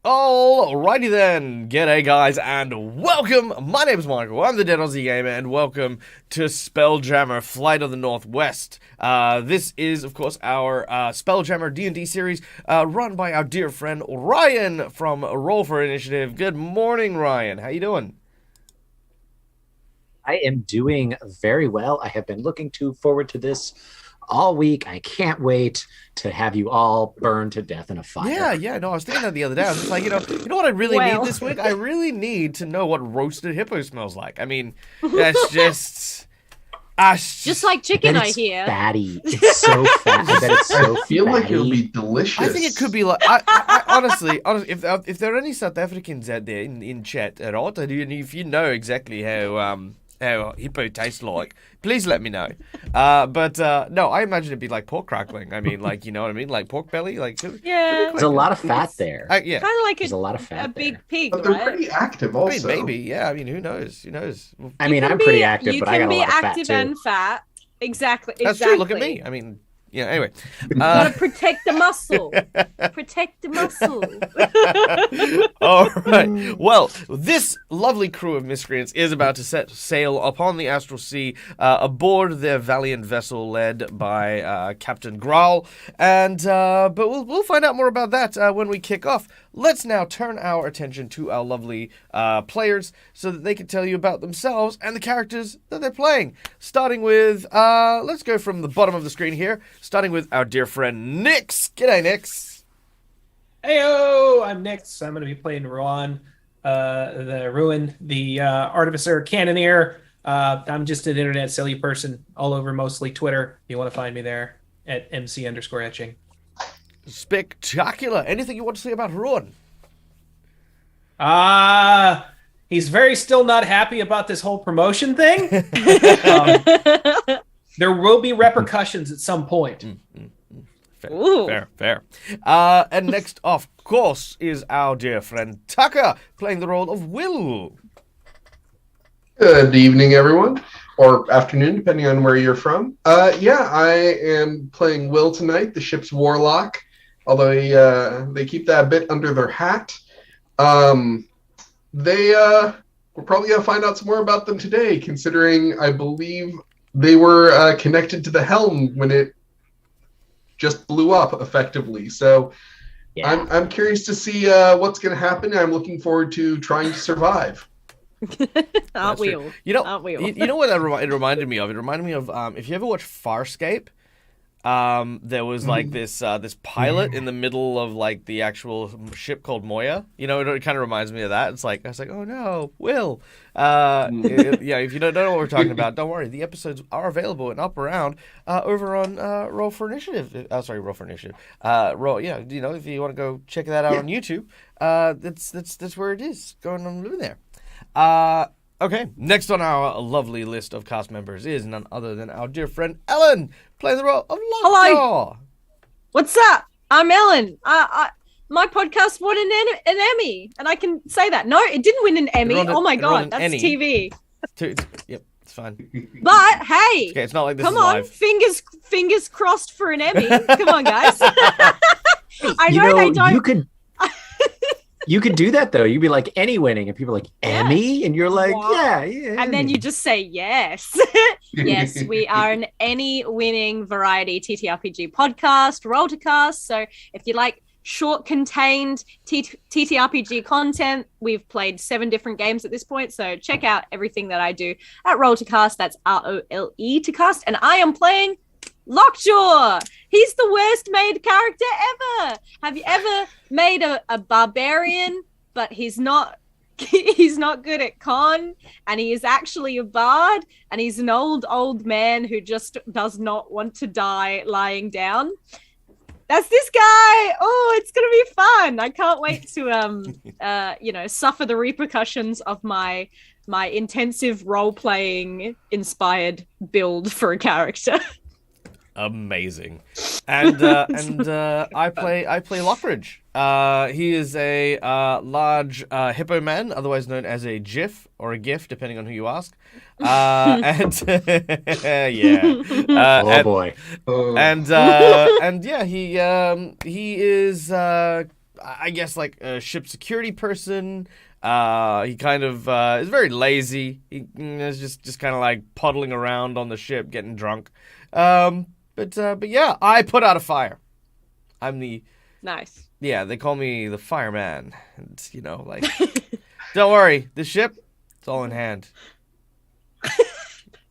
Alrighty then, g'day guys, and welcome. My name is Michael, I'm the Dead Aussie Gamer, and welcome to Spelljammer, Flight of the Northwest. This is, of course, our Spelljammer D&D series, run by our dear friend Ryan from Roll for Initiative. Good morning, Ryan. How you doing? I am doing very well. I have been looking forward to this all week. I can't wait to have you all burn to death in a fire. No, I was thinking that the other day. I was just like, you know what I really need this week? I really need to know what roasted hippo smells like. I mean, that's just... just like chicken, I hear. Fatty. It's so fatty. I bet it's so I feel fatty. like it'll be delicious. I think it could be like... I honestly, if there are any South Africans out there in chat at all, if you know exactly how hippo tastes like, please let me know. No, I imagine it'd be like pork crackling. I mean, like, you know what I mean? Like pork belly? Like, yeah. There's a lot of fat there. Yeah. Kind of like There's a lot of fat a big there. pig, But they're right? pretty active I also. mean, maybe, yeah. I mean, who knows? Who knows? I mean, I'm pretty active, but I got a lot of fat too. You can be active and fat. Exactly. That's true. Look at me. I mean, yeah, anyway. Gotta protect the muscle. Protect the muscle. All right. Well, this lovely crew of miscreants is about to set sail upon the Astral Sea aboard their valiant vessel led by Captain Graal. And but we'll find out more about that when we kick off. Let's now turn our attention to our lovely players so that they can tell you about themselves and the characters that they're playing. Starting with, let's go from the bottom of the screen here, starting with our dear friend Nix. G'day, Nix. Heyo, I'm Nix. I'm going to be playing Ruan, the Ruin, the Artificer Cannoneer. I'm just an internet silly person all over, mostly Twitter. If you want to find me there at MC_etching. Spectacular. Anything you want to say about Ruan? He's very still not happy about this whole promotion thing. There will be repercussions at some point. Fair. And next, of course, is our dear friend Tucker, playing the role of Will. Good evening, everyone. Or afternoon, depending on where you're from. I am playing Will tonight, the ship's warlock. Although they keep that a bit under their hat. We're probably going to find out some more about them today, considering I believe they were connected to the helm when it just blew up, effectively. So yeah. I'm curious to see what's going to happen. I'm looking forward to trying to survive. Aren't we all? You know what it reminded me of? It reminded me of if you ever watch Farscape. There was like this pilot in the middle of like the actual ship called Moya. You know, it kind of reminds me of that. It's like I was like, oh no, Will. If you don't know what we're talking about, don't worry. The episodes are available and up around over on Roll for Initiative. Roll for Initiative. If you want to go check that out on YouTube, that's where it is. Going on living there. Okay, next on our lovely list of cast members is none other than our dear friend Ellen, playing the role of Lockjaw. Hello. What's up? I'm Ellen. My podcast won an Emmy, and I can say that. No, it didn't win an Emmy. Oh my god, that's TV. Yep, it's fine. But hey, okay, it's not like this come is on, live. fingers crossed for an Emmy. Come on, guys. I know they don't. You could do that though. You'd be like Emmy winning, and people are like Emmy, and you're like, yeah. And then you just say yes. Yes, we are an Emmy winning variety TTRPG podcast, roll to cast. So if you like short contained TTRPG content, we've played 7 different games at this point. So check out everything that I do at Roll to Cast. That's ROLE to cast, and I am playing Lockjaw. He's the worst made character ever. Have you ever made a barbarian, but he's not good at con, and he is actually a bard, and he's an old man who just does not want to die lying down? That's this guy. Oh, it's gonna be fun. I can't wait to suffer the repercussions of my intensive role-playing inspired build for a character. Amazing. And I play Lockridge. He is a large hippo man, otherwise known as a GIF or a GIF, depending on who you ask. Boy. And he is I guess, like a ship security person. He kind of is very lazy. He is just kind of like puddling around on the ship, getting drunk. But yeah, I put out a fire. I'm the Nice. Yeah, they call me the fireman. And, like, don't worry, the ship, it's all in hand.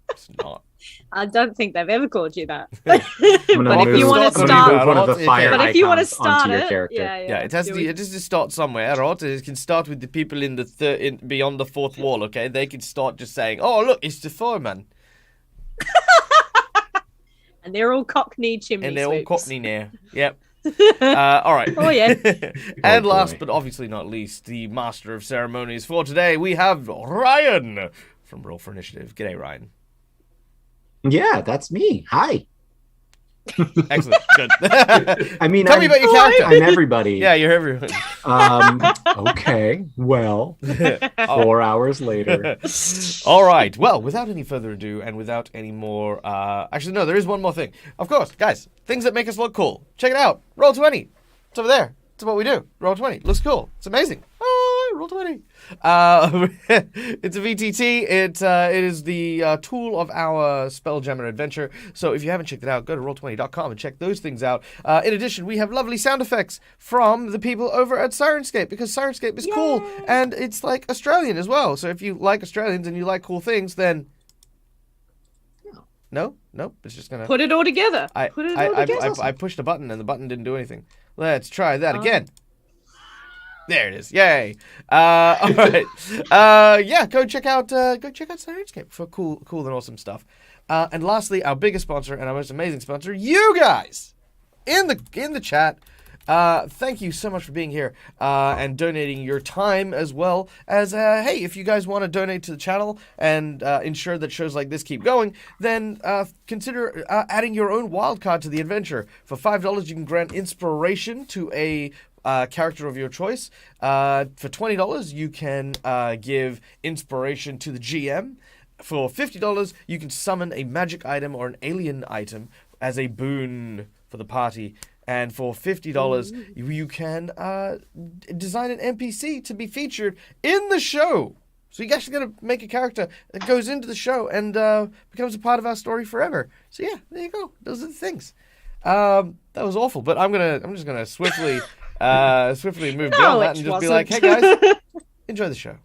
It's not. I don't think they've ever called you that. I'm gonna But if you want to move start, one of the fire but if you want to icons start onto your it, character. yeah, It has to start somewhere, right? It can start with the people in the beyond the fourth wall. Okay, they can start just saying, "Oh, look, it's the fireman," and they're all Cockney chimney and they're all sweeps. Cockney now. Yep. All right. Oh, yeah. And Oh, last boy. but obviously not least, the master of ceremonies for today, we have Ryan from Roll for Initiative. G'day, Ryan. Yeah, that's me. Hi. Excellent. Good. I mean, Tell me about your character. I'm everybody. Yeah, you're everyone. Okay. Well, 4 hours later. All right. Well, without any further ado, and without any more, actually, no, there is one more thing. Of course, guys, things that make us look cool. Check it out. Roll20. It's over there. It's what we do. Roll20. Looks cool. It's amazing. Oh, Roll20. It's a VTT. It is the tool of our Spelljammer adventure. So if you haven't checked it out, go to roll20.com and check those things out. In addition, we have lovely sound effects from the people over at Sirenscape, because Sirenscape is cool and it's like Australian as well. So if you like Australians and you like cool things, then no, it's just gonna Put it all together. I pushed a button and the button didn't do anything. Let's try that again. There it is. Yay. All right. Yeah, go check out Sirenscape for cool and awesome stuff. And lastly, our biggest sponsor and our most amazing sponsor, you guys in the chat. Thank you so much for being here and donating your time, as well as hey, if you guys want to donate to the channel and ensure that shows like this keep going, then consider adding your own wildcard to the adventure. For $5, you can grant inspiration to a character of your choice. For $20, you can give inspiration to the GM. For $50, you can summon a magic item or an alien item as a boon for the party. And for $50, you can design an NPC to be featured in the show. So you're actually going to make a character that goes into the show and becomes a part of our story forever. So yeah, there you go. Those are the things. That was awful, but I'm just gonna swiftly move beyond that and just be like, hey guys, enjoy the show.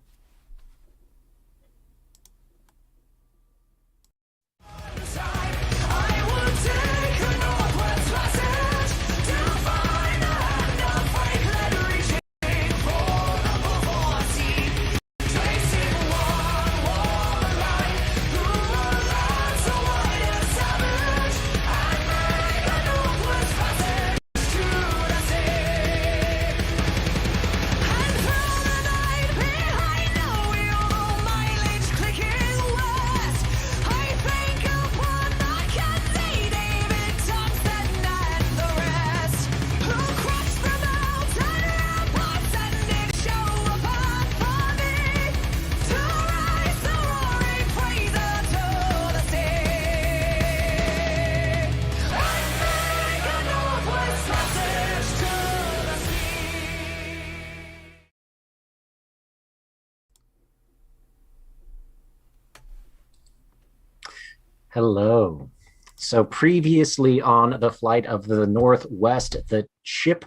Hello. So previously on the Flight of the Northwest, the ship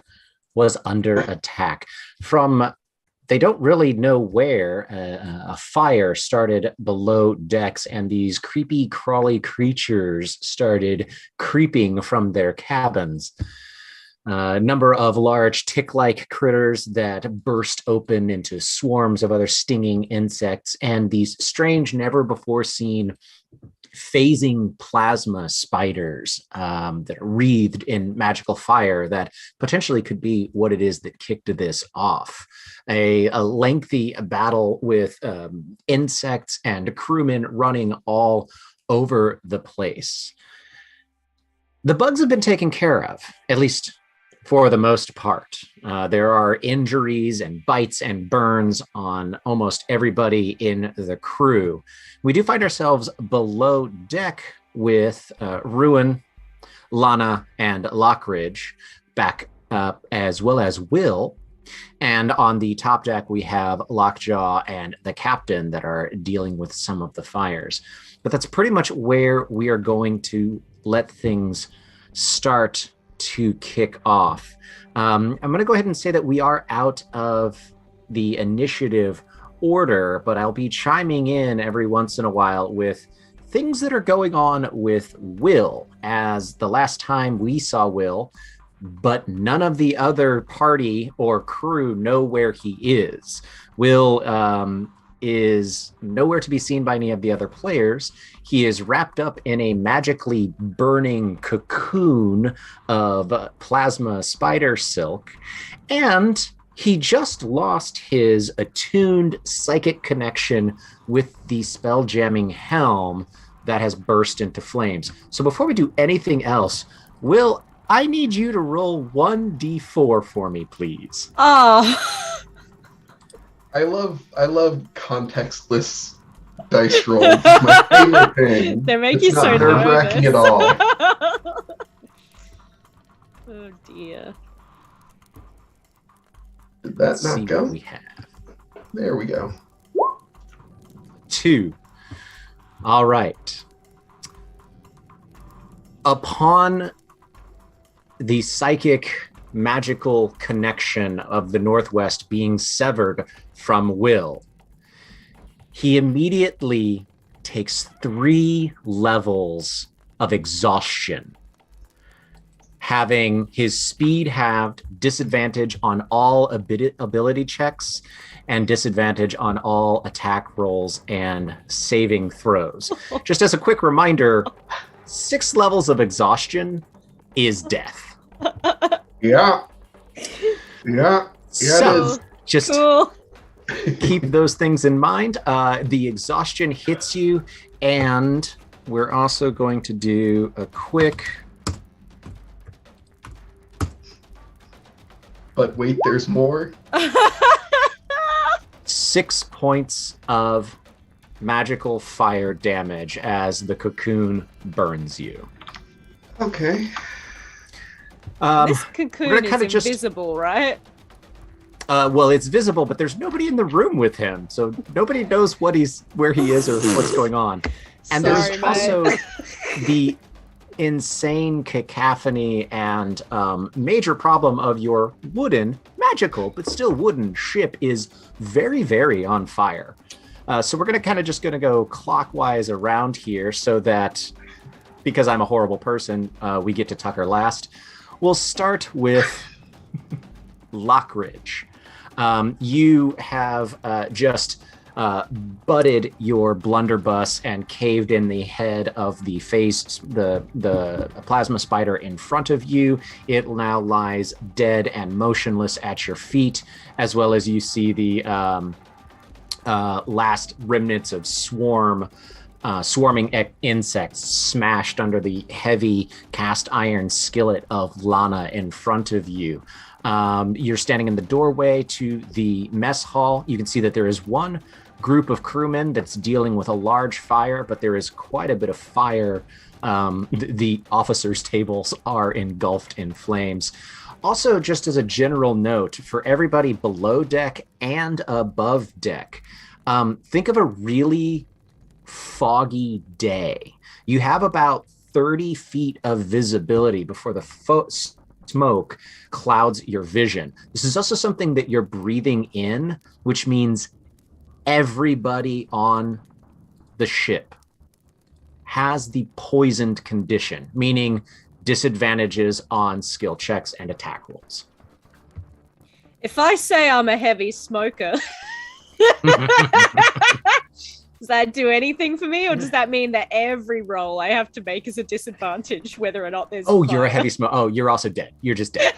was under attack from, they don't really know where. A fire started below decks, and these creepy, crawly creatures started creeping from their cabins. A number of large tick-like critters that burst open into swarms of other stinging insects, and these strange, never-before-seen phasing plasma spiders that are wreathed in magical fire that potentially could be what it is that kicked this off. A lengthy battle with insects and crewmen running all over the place. The bugs have been taken care of, at least for the most part. There are injuries and bites and burns on almost everybody in the crew. We do find ourselves below deck with Ruin, Lana, and Lockridge back up, as well as Will And on the top deck, we have Lockjaw and the captain that are dealing with some of the fires. But that's pretty much where we are going to let things start to kick off. I'm going to go ahead and say that we are out of the initiative order, but I'll be chiming in every once in a while with things that are going on with Will, as the last time we saw Will, but none of the other party or crew know where he is. Will is nowhere to be seen by any of the other players. He is wrapped up in a magically burning cocoon of plasma spider silk, and he just lost his attuned psychic connection with the spelljamming helm that has burst into flames. So before we do anything else, Will, I need you to roll 1d4 for me, please. Oh. I love contextless dice rolls. It's my favorite thing. They make It's you not so nerve-wracking nervous. at all. Oh dear. Did that Let's see not go? what we have. There we go. 2. All right. Upon the psychic magical connection of the Northwest being severed from Will, he immediately takes 3 levels of exhaustion, having his speed halved, disadvantage on all ability checks, and disadvantage on all attack rolls and saving throws. Just as a quick reminder, 6 levels of exhaustion is death. Yeah. Yeah. So, It is. just Cool. keep those things in mind. The exhaustion hits you, and we're also going to do a quick... But wait, there's more. 6 points of magical fire damage as the cocoon burns you. Okay. This we're cocoon gonna is kinda just- invisible, right? Well, it's visible, but there's nobody in the room with him, so nobody knows where he is or what's going on. And Sorry, there's mate. also the insane cacophony and major problem of your wooden, magical, but still wooden ship is very, very on fire. So we're going to go clockwise around here so that, because I'm a horrible person, we get to Tucker last. We'll start with Lockridge. You have just butted your blunderbuss and caved in the head of the plasma spider in front of you. It now lies dead and motionless at your feet, as well as you see the last remnants of swarming insects smashed under the heavy cast iron skillet of Lana in front of you. You're standing in the doorway to the mess hall. You can see that there is one group of crewmen that's dealing with a large fire, but there is quite a bit of fire. The officers' tables are engulfed in flames. Also, just as a general note, for everybody below deck and above deck, think of a really foggy day. You have about 30 feet of visibility before the smoke clouds your vision. This is also something that you're breathing in, which means everybody on the ship has the poisoned condition, meaning disadvantages on skill checks and attack rolls. If I say I'm a heavy smoker, does that do anything for me, or does that mean that every roll I have to make is a disadvantage, whether or not there's? Oh, a you're a fire? heavy smoker. Oh, you're also dead. You're just dead.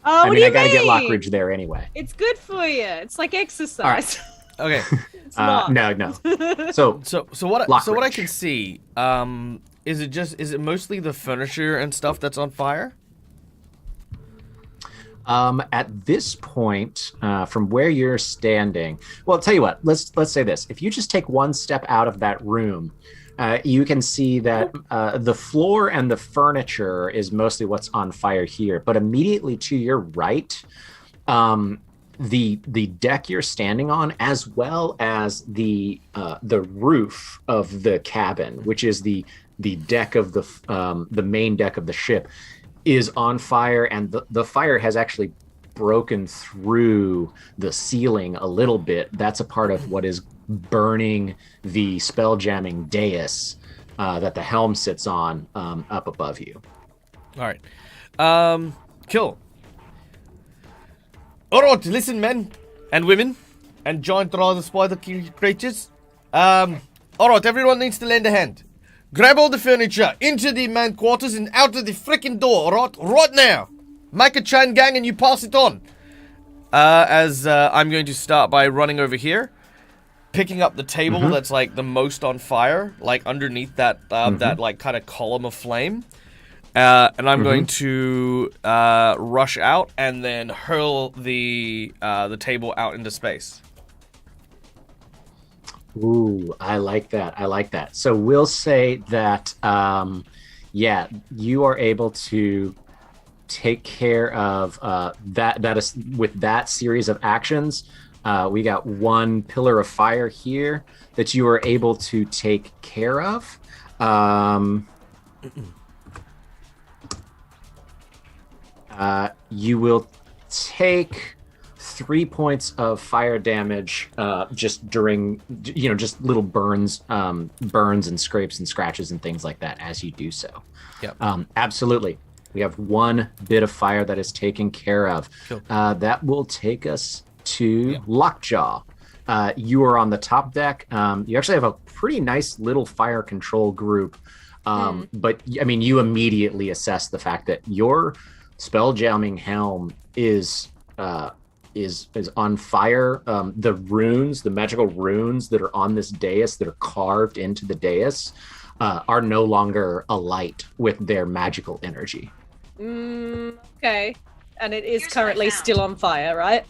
Oh, I what mean, do I you gotta get mean? Lockridge there anyway. It's good for you. It's like exercise. Okay. It's not. No. So So what I Lockridge. can see, is it mostly the furniture and stuff that's on fire? at this point, from where you're standing, well, I'll tell you what. Let's say this: if you just take one step out of that room, You can see that the floor and the furniture is mostly what's on fire here, but immediately to your right, the deck you're standing on, as well as the roof of the cabin, which is the deck of the main deck of the ship, is on fire, and the fire has actually broken through the ceiling a little bit. That's a part of what is burning the spelljamming dais that the helm sits on up above you. All right. Cool. All right, listen, men and women and giant other spider creatures. All right, everyone needs to lend a hand. Grab all the furniture into the man quarters and out of the freaking door, all right? Right now. Make a chain gang and you pass it on. As I'm going to start by running over here, picking up the table that's like the most on fire, like underneath that that like kind of column of flame, and I'm going to rush out and then hurl the table out into space. Ooh, I like that. So we'll say that, you are able to take care of that is with that series of actions. We got one pillar of fire here that you are able to take care of. You will take 3 points of fire damage just during, just little burns and scrapes and scratches and things like that as you do so. Yep. Absolutely. We have one bit of fire that is taken care of. Cool. That will take us to Lockjaw. You are on the top deck. You actually have a pretty nice little fire control group. But I mean, you immediately assess the fact that your spelljamming helm is on fire. The runes, the magical runes that are on this dais that are carved into the dais are no longer alight with their magical energy. Okay. And it is currently still on fire, right?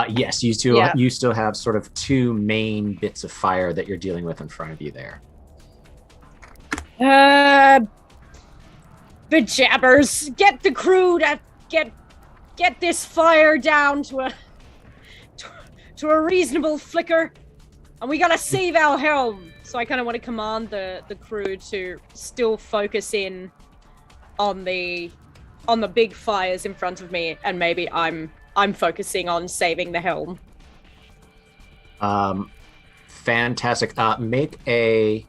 Yes, you still have sort of two main bits of fire that you're dealing with in front of you there. Bejabbers, get the crew to get this fire down to a reasonable flicker, and we gotta save our helm. So I kind of want to command the crew to still focus in on the big fires in front of me, and maybe I'm focusing on saving the helm. Fantastic. Make a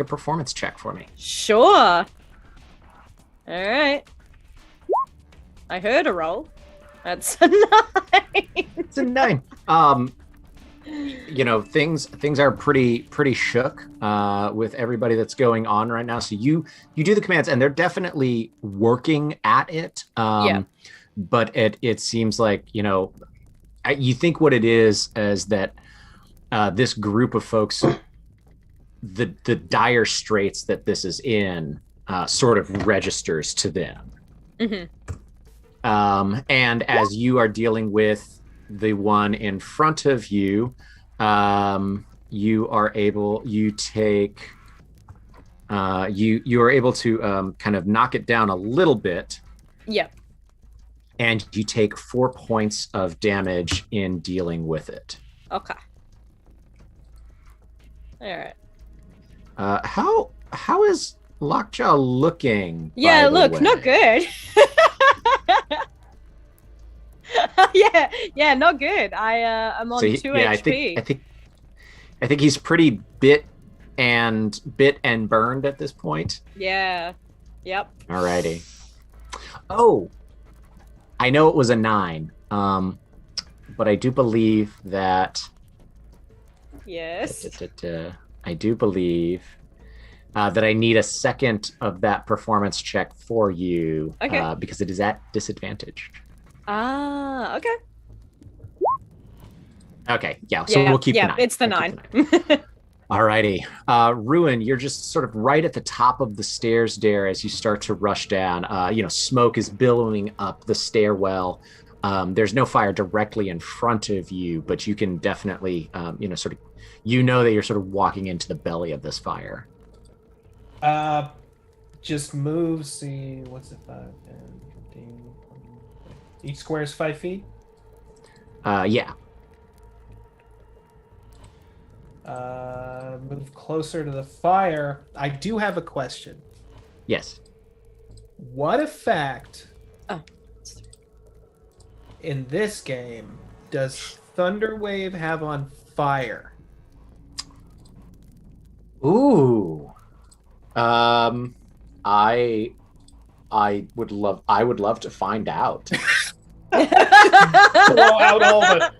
performance check for me. Sure. All right. I heard a roll. That's a 9. It's a 9. Things are pretty shook with everybody that's going on right now. So you do the commands, and they're definitely working at it. But it seems like, you think what it is that this group of folks, the dire straits that this is in, sort of registers to them. And as you are dealing with the one in front of you, you are able to kind of knock it down a little bit. Yep. And you take 4 points of damage in dealing with it. Okay. All right. How is Lockjaw looking? Yeah, look, not good. yeah, not good. I'm on 2 HP. I think he's pretty bit and burned at this point. Yeah. Yep. Alrighty. Oh, I know it was a 9. But I do believe that. Yes. I do believe that I need a second of that performance check for you. Okay. Because it is at disadvantage. Okay. Okay, yeah, so we'll keep the 9. It's the 9. Alrighty. Ruin, you're just sort of right at the top of the stairs there as you start to rush down. Smoke is billowing up the stairwell. There's no fire directly in front of you, but you can definitely, that you're sort of walking into the belly of this fire. Just move. See, what's it? 5, 10, 15, 20. Each square is 5 feet. Yeah. Move closer to the fire. I do have a question. Yes. What effect Oh. in this game does Thunderwave have on fire? Ooh. I would love to find out. Blow out all the.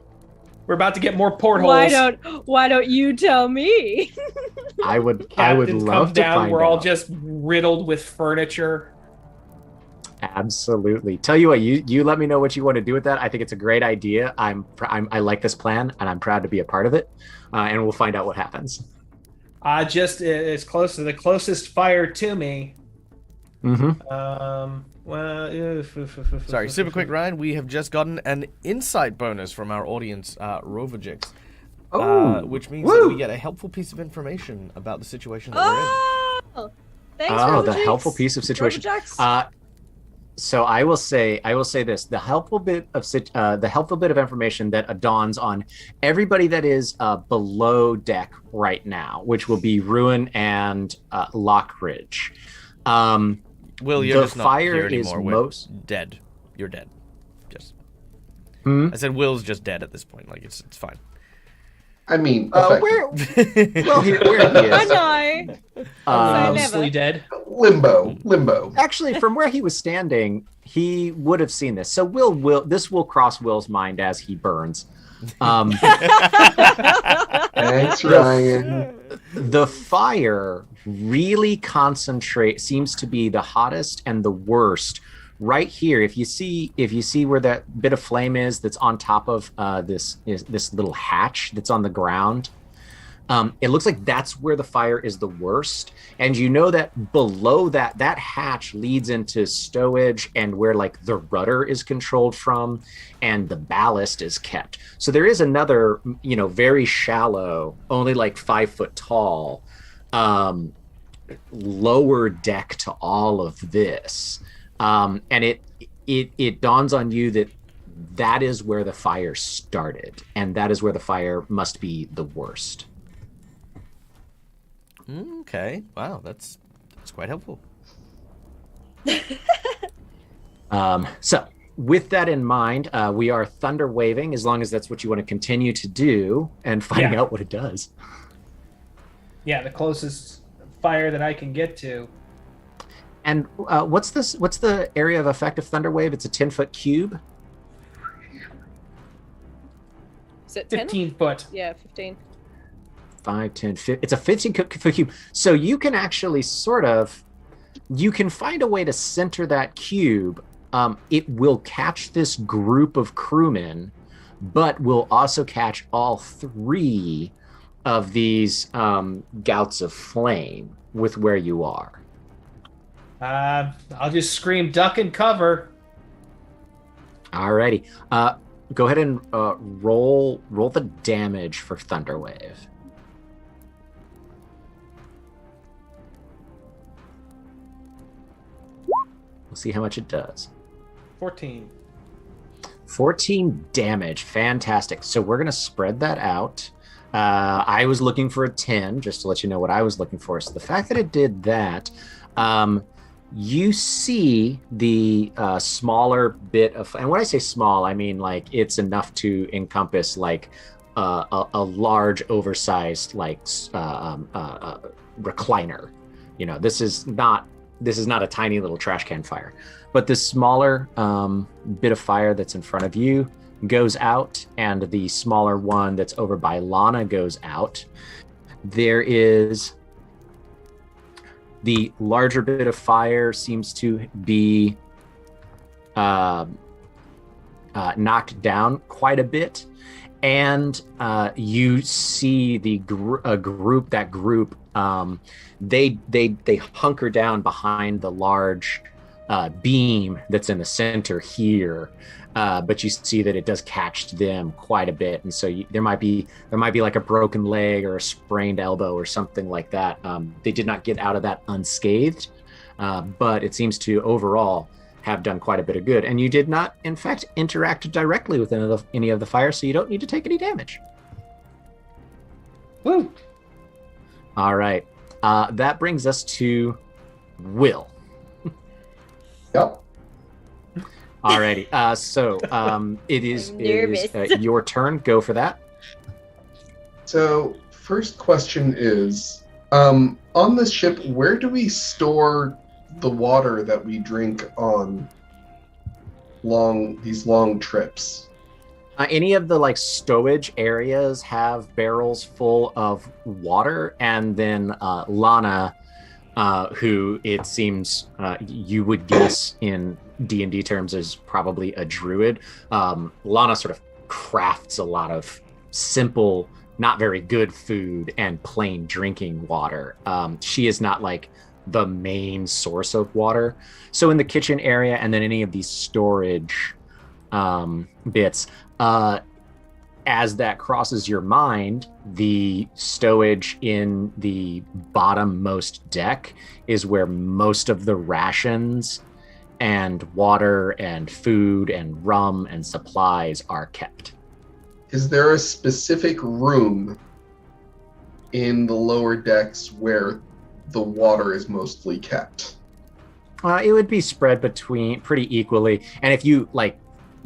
We're about to get more portholes. Why don't you tell me? I would Captains love come to down. find We're all out. just riddled with furniture. Absolutely. Tell you what, you let me know what you want to do with that. I think it's a great idea. I like this plan, and I'm proud to be a part of it. And we'll find out what happens. Just as close to the closest fire to me. Mm-hmm. Sorry, super quick, Ryan. We have just gotten an insight bonus from our audience, Roverjix. Which means that we get a helpful piece of information about the situation that we're in. Thanks, the helpful piece of situation. So I will say this: the helpful bit of information that dawns on everybody that is below deck right now, which will be Ruin and Lockridge. Will, you're just not here is anymore. We're dead. You're dead. Just. I said Will's just dead at this point. Like it's fine. I mean, where he is. I know. Mostly dead. Limbo. Actually, from where he was standing, he would have seen this. So this will cross Will's mind as he burns. Thanks, Ryan. The fire really seems to be the hottest and the worst right here. If you see where that bit of flame is that's on top of this little hatch that's on the ground, it looks like that's where the fire is the worst. And you know that below that hatch leads into stowage and where like the rudder is controlled from and the ballast is kept. So there is another, very shallow, only like 5 foot tall, lower deck to all of this. And it dawns on you that is where the fire started, and that is where the fire must be the worst. Okay. Wow, that's quite helpful. So with that in mind, we are thunder waving, as long as that's what you want to continue to do, and finding out what it does. Yeah, the closest fire that I can get to. And what's the area of effect of thunder wave? It's a 10-foot cube. Is it 10? 15 foot. Yeah, 15. 5, 10, 15. It's a 15-foot cube. So you can actually you can find a way to center that cube. It will catch this group of crewmen, but will also catch all 3 of these gouts of flame with where you are. I'll just scream duck and cover. Alrighty. Go ahead and roll the damage for Thunderwave. We'll see how much it does. 14. 14 damage. Fantastic. So we're going to spread that out. I was looking for a 10, just to let you know what I was looking for. So the fact that it did that, you see the smaller bit of, and when I say small, I mean like it's enough to encompass like a large, oversized like recliner. This is not a tiny little trash can fire, but this smaller bit of fire that's in front of you goes out, and the smaller one that's over by Lana goes out. There is the larger bit of fire seems to be knocked down quite a bit, and you see the group. They hunker down behind the large beam that's in the center here, but you see that it does catch them quite a bit, and so there might be like a broken leg or a sprained elbow or something like that. They did not get out of that unscathed, but it seems to overall have done quite a bit of good. And you did not, in fact, interact directly with any of the fire, so you don't need to take any damage. Woo! All right, that brings us to Will. Yep. Alrighty, so it is your turn. Go for that. So, first question is, on this ship, where do we store the water that we drink on these long trips? Any of the like stowage areas have barrels full of water, and then Lana, who it seems you would guess in D&D terms is probably a druid. Lana sort of crafts a lot of simple, not very good food and plain drinking water. She is not like the main source of water. So in the kitchen area and then any of these storage bits, as that crosses your mind, the stowage in the bottommost deck is where most of the rations and water and food and rum and supplies are kept. Is there a specific room in the lower decks where the water is mostly kept? It would be spread between pretty equally. And if you like,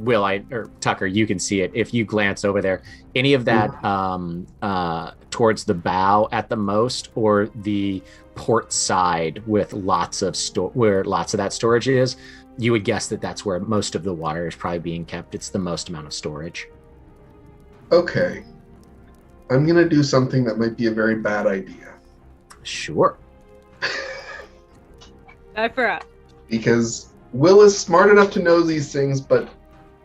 or Tucker, you can see it. If you glance over there, any of that towards the bow at the most, or the port side with lots of where lots of that storage is, you would guess that that's where most of the water is probably being kept. It's the most amount of storage. Okay. I'm going to do something that might be a very bad idea. Sure. Go for it. Because Will is smart enough to know these things, but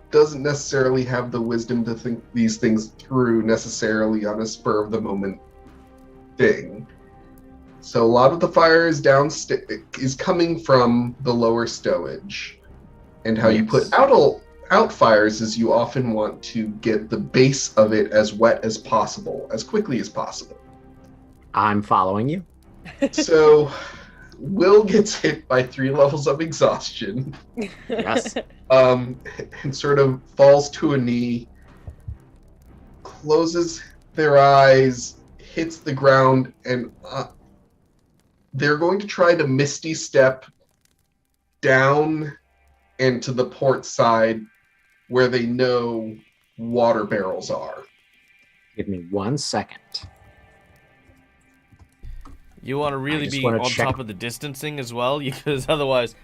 doesn't necessarily have the wisdom to think these things through necessarily on a spur of the moment thing. So a lot of the fire is is coming from the lower stowage. And how you put out fires is you often want to get the base of it as wet as possible, as quickly as possible. I'm following you. So Will gets hit by 3 levels of exhaustion. Yes. And sort of falls to a knee, closes their eyes, hits the ground, and they're going to try to misty step down and to the port side where they know water barrels are. Give me 1 second. You want to really be on top of the distancing as well, because otherwise.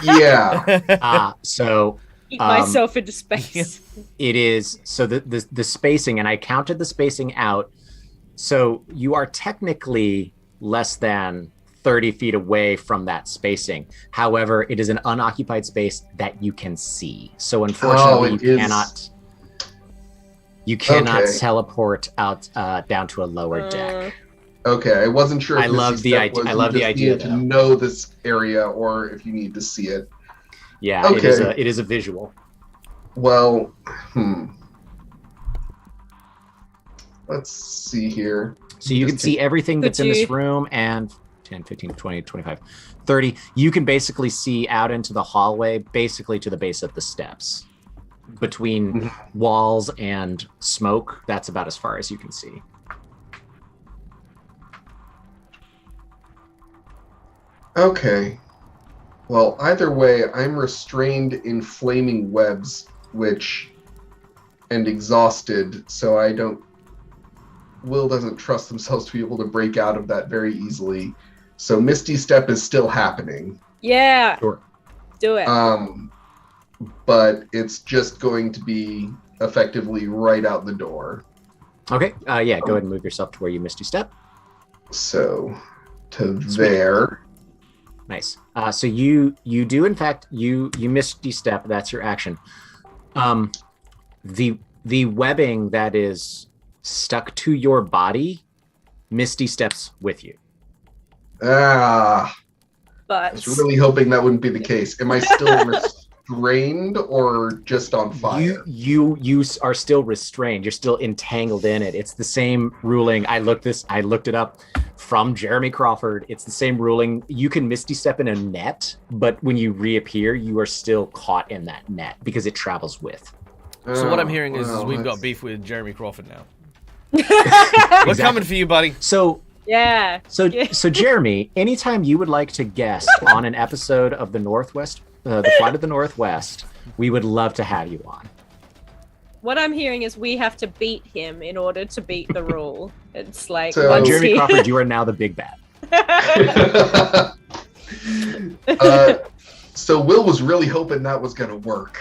Yeah. So Eat myself into space. it is so the spacing, and I counted the spacing out. So you are technically less than 30 feet away from that spacing. However, it is an unoccupied space that you can see. So unfortunately, you cannot teleport out down to a lower deck. Okay, I wasn't sure. If I love the idea. I love the idea. To know this area, or if you need to see it. Yeah, okay. It is a visual. Well, let's see here. So you can see everything that's in this room, and 10, 15, 20, 25, 30. You can basically see out into the hallway, basically to the base of the steps. Between walls and smoke, that's about as far as you can see. Okay. Well, either way, I'm restrained in flaming webs, and exhausted, so Will doesn't trust themselves to be able to break out of that very easily. So Misty Step is still happening. Yeah. Sure. Do it. But it's just going to be effectively right out the door. Okay. Yeah, go ahead and move yourself to where you Misty Step. So, there. Nice. So you do, in fact, you Misty Step. That's your action. The webbing that is stuck to your body, Misty Steps with you. Ah. I was really hoping that wouldn't be the case. Am I still restrained or just on fire? You are still restrained. You're still entangled in it. It's the same ruling. I looked it up from Jeremy Crawford. It's the same ruling. You can misty step in a net, but when you reappear, you are still caught in that net because it travels with. So what I'm hearing is we've got beef with Jeremy Crawford now. Exactly. We're coming for you, buddy. So So Jeremy, anytime you would like to guest on an episode of the Northwest, the Flight of the Northwest, we would love to have you on. what I'm hearing is we have to beat him in order to beat the rule. It's like So- once Jeremy he- Crawford, you are now the big bad. So Will was really hoping that was gonna work.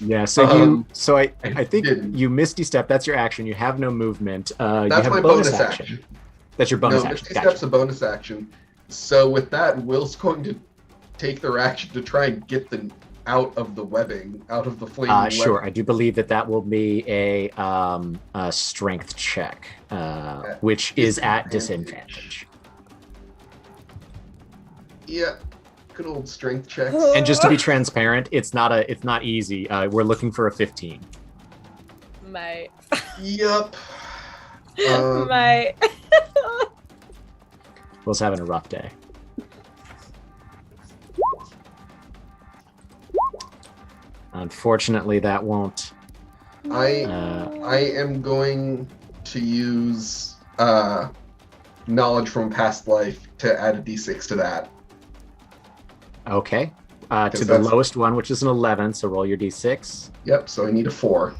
Yeah. So I think didn't. you misty step. That's your action. You have no movement. You That's have my a bonus bonus action. action. That's your bonus No, action. Misty Gotcha. Step's a bonus action. So with that, Will's going to take their action to try and get them out of the webbing, out of the flaming Sure. webbing. I do believe that will be a strength check, which is at disadvantage. Yeah, good old strength checks. And just to be transparent, it's not easy. We're looking for a 15. Mate. Yup. Mate. Will's having a rough day. Unfortunately, that won't. I am going to use knowledge from past life to add a d6 to that. Okay. To Because the that's- lowest one, which is an 11. So roll your d6. Yep, so I need a 4.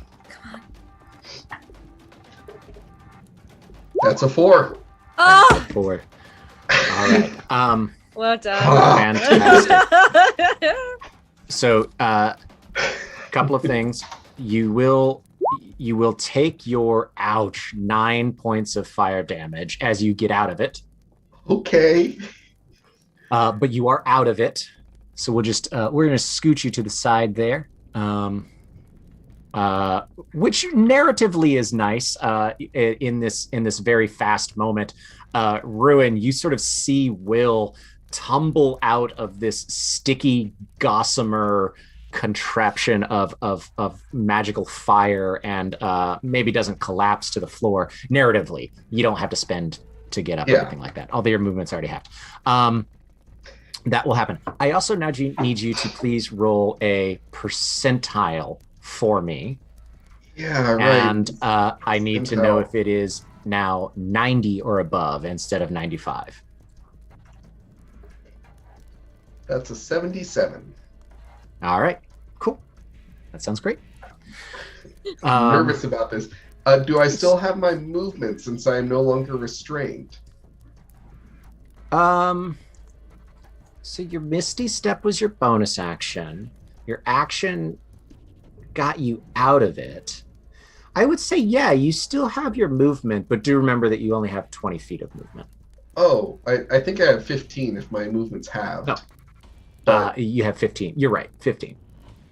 That's a 4. Oh, 4. All right. well done. Fantastic. So, couple of things. You will take your 9 points of fire damage as you get out of it. Okay. But you are out of it. So we'll just we're gonna scoot you to the side there. Which narratively is nice in this very fast moment. Ruin, you sort of see Will tumble out of this sticky gossamer contraption of magical fire and maybe doesn't collapse to the floor. Narratively, you don't have to spend to get up or anything like that. Although your movements already have. That will happen. I also now need you to please roll a percentile for me. Yeah, right. And I need to know if it is now 90 or above instead of 95. That's a 77. All right, cool. That sounds great. I'm nervous about this. Do I still have my movement since I am no longer restrained? So your Misty Step was your bonus action. Your action got you out of it. I would say, yeah, you still have your movement, but do remember that you only have 20 feet of movement. Oh, I think I have 15 if my movement's halved. No. You have 15. You're right, 15.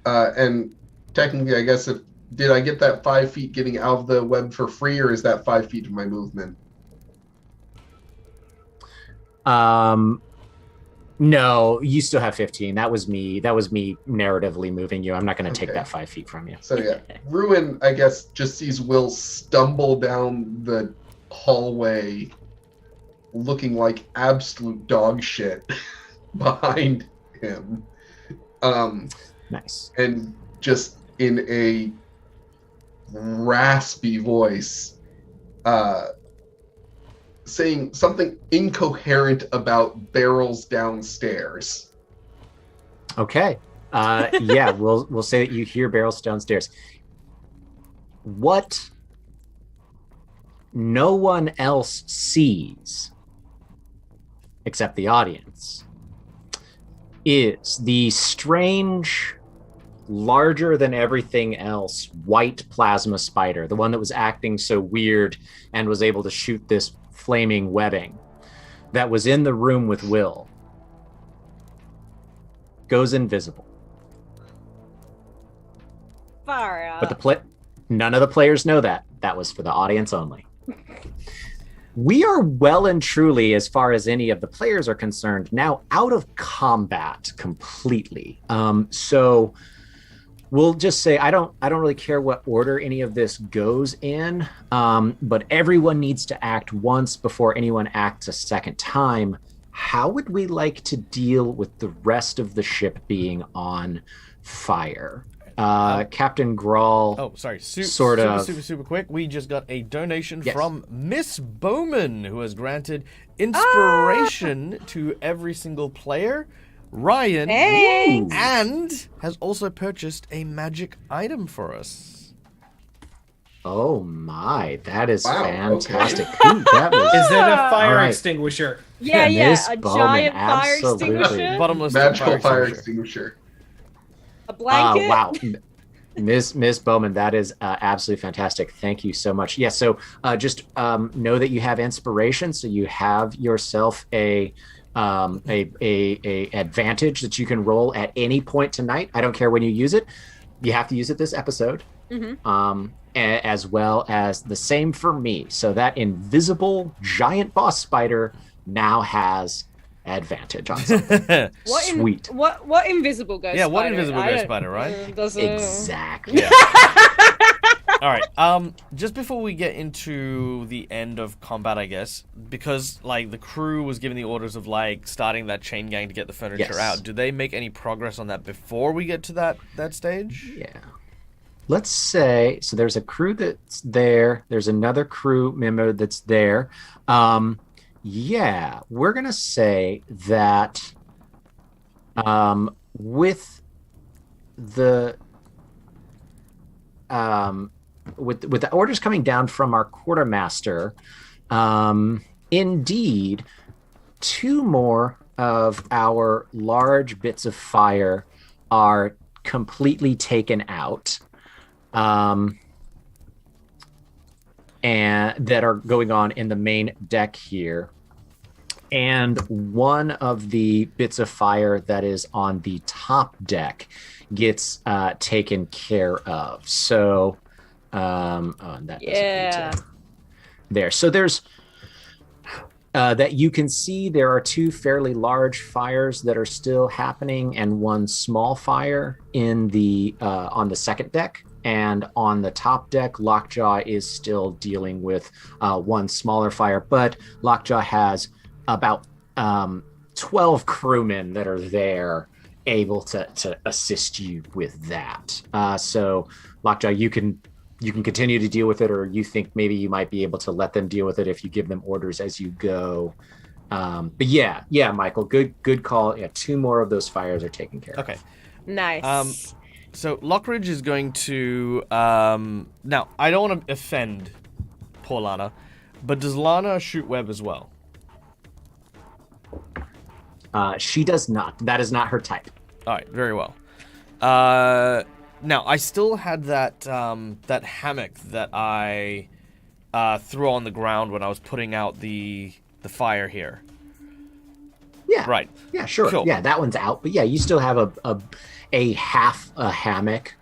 And technically, I guess did I get that 5 feet getting out of the web for free, or is that 5 feet of my movement? No, you still have 15. That was me narratively moving you. I'm not going to take Okay. that 5 feet from you. So yeah, Ruin, I guess, just sees Will stumble down the hallway looking like absolute dog shit behind him. Nice. And just in a raspy voice, saying something incoherent about barrels downstairs. Okay. Yeah, we'll say that you hear barrels downstairs. What no one else sees, except the audience, is the strange, larger than everything else, white plasma spider, the one that was acting so weird and was able to shoot this flaming webbing that was in the room with Will, goes invisible. Far out. But none of the players know that. That was for the audience only. We are well and truly, as far as any of the players are concerned, now out of combat completely. So we'll just say I don't really care what order any of this goes in, but everyone needs to act once before anyone acts a second time. How would we like to deal with the rest of the ship being on fire? Captain Grawl. Oh, sorry. Super quick. We just got a donation from Miss Bowman, who has granted inspiration to every single player. Ryan, and has also purchased a magic item for us. Oh my, that is fantastic. Okay. Ooh, that was... Is it a fire extinguisher? Yeah, Miss a Bowman, giant fire absolutely. extinguisher. Bottomless Magical fire extinguisher. A blanket. Wow. Miss Bowman, that is absolutely fantastic. Thank you so much. Yeah, so just know that you have inspiration, so you have yourself a advantage that you can roll at any point tonight. I don't care when you use it. You have to use it this episode. As well as the same for me. So that invisible giant boss spider now has advantage on something. Sweet. What invisible ghost? Yeah, what spider? invisible ghost spider, right? Exactly. Yeah. All right. Just before we get into the end of combat, I guess, because like the crew was given the orders of like starting that chain gang to get the furniture out. Do they make any progress on that before we get to that stage? Yeah. Let's say so. There's a crew that's there. There's another crew member that's there. Yeah, we're gonna say that with the with the orders coming down from our quartermaster, indeed, 2 more of our large bits of fire are completely taken out, and that are going on in the main deck here. And one of the bits of fire that is on the top deck gets taken care of. So, and that doesn't there. So there's that you can see there are 2 fairly large fires that are still happening, and 1 small fire in the on the second deck. And on the top deck, Lockjaw is still dealing with 1 smaller fire, but Lockjaw has about 12 crewmen that are there able to assist you with that. So Lockjaw, you can continue to deal with it, or you think maybe you might be able to let them deal with it if you give them orders as you go. But yeah, Michael, good call. Yeah, 2 more of those fires are taken care of. Okay. Nice. So Lockridge is going to now I don't want to offend poor Lana, but does Lana shoot web as well? She does not. That is not her type. All right, very well. Now I still had that that hammock that I threw on the ground when I was putting out the fire here. Yeah. Right. Yeah, sure. Cool. Yeah, that one's out. But yeah, you still have a half a hammock.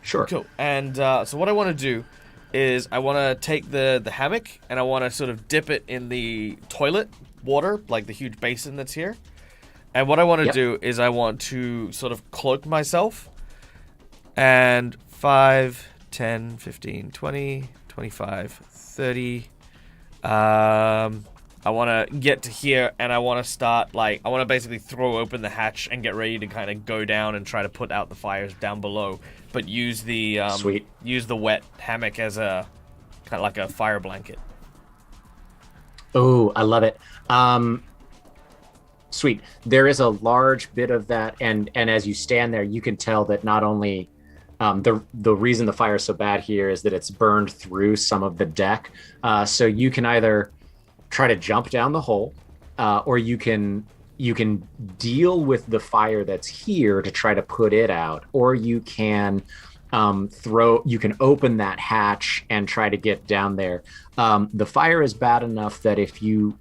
Sure. Cool. And so what I want to do is I want to take the hammock and I want to sort of dip it in the toilet water, like the huge basin that's here. And what I want to do is I want to sort of cloak myself. And 5, 10, 15, 20, 25, 30. I want to get to here and I want to start, like, I want to basically throw open the hatch and get ready to kind of go down and try to put out the fires down below. But use the use the wet hammock as a kind of like a fire blanket. Oh, I love it. Sweet. There is a large bit of that, and as you stand there, you can tell that not only the reason the fire is so bad here is that it's burned through some of the deck. So you can either try to jump down the hole, or you can deal with the fire that's here to try to put it out, or you can open that hatch and try to get down there. The fire is bad enough that if you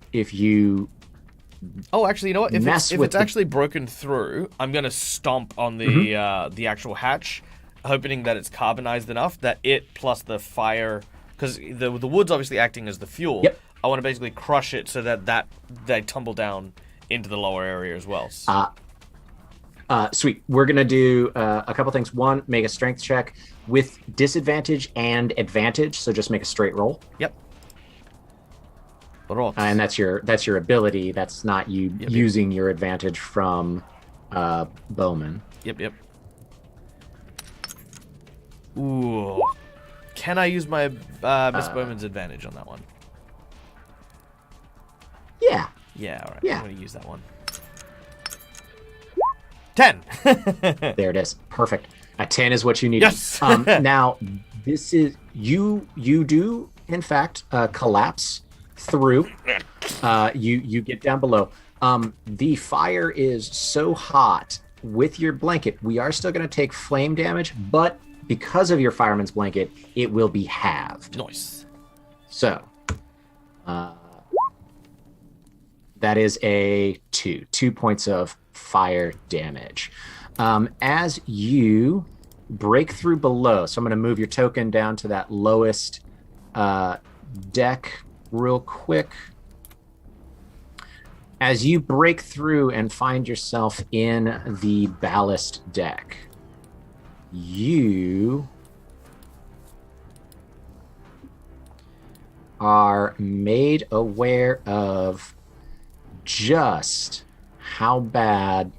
oh, actually, you know what? If it's actually broken through, I'm gonna stomp on the actual hatch, hoping that it's carbonized enough that it plus the fire, because the wood's obviously acting as the fuel. Yep. I want to basically crush it so that they tumble down into the lower area as well. Sweet. We're gonna do a couple things. One, make a strength check with disadvantage and advantage. So just make a straight roll. Yep. And that's your ability. That's not you using your advantage from Bowman. Yep. Ooh. Can I use my Miss Bowman's advantage on that one? Yeah. Yeah, alright. Yeah. I'm going to use that one. 10! There it is. Perfect. A 10 is what you need. Yes! Now, this is... You do, in fact, collapse through. You get down below. The fire is so hot with your blanket. We are still going to take flame damage, but because of your fireman's blanket, it will be halved. Nice. So, that is a 2 points of fire damage. As you break through below, so I'm going to move your token down to that lowest deck real quick. As you break through and find yourself in the ballast deck, you are made aware of just how bad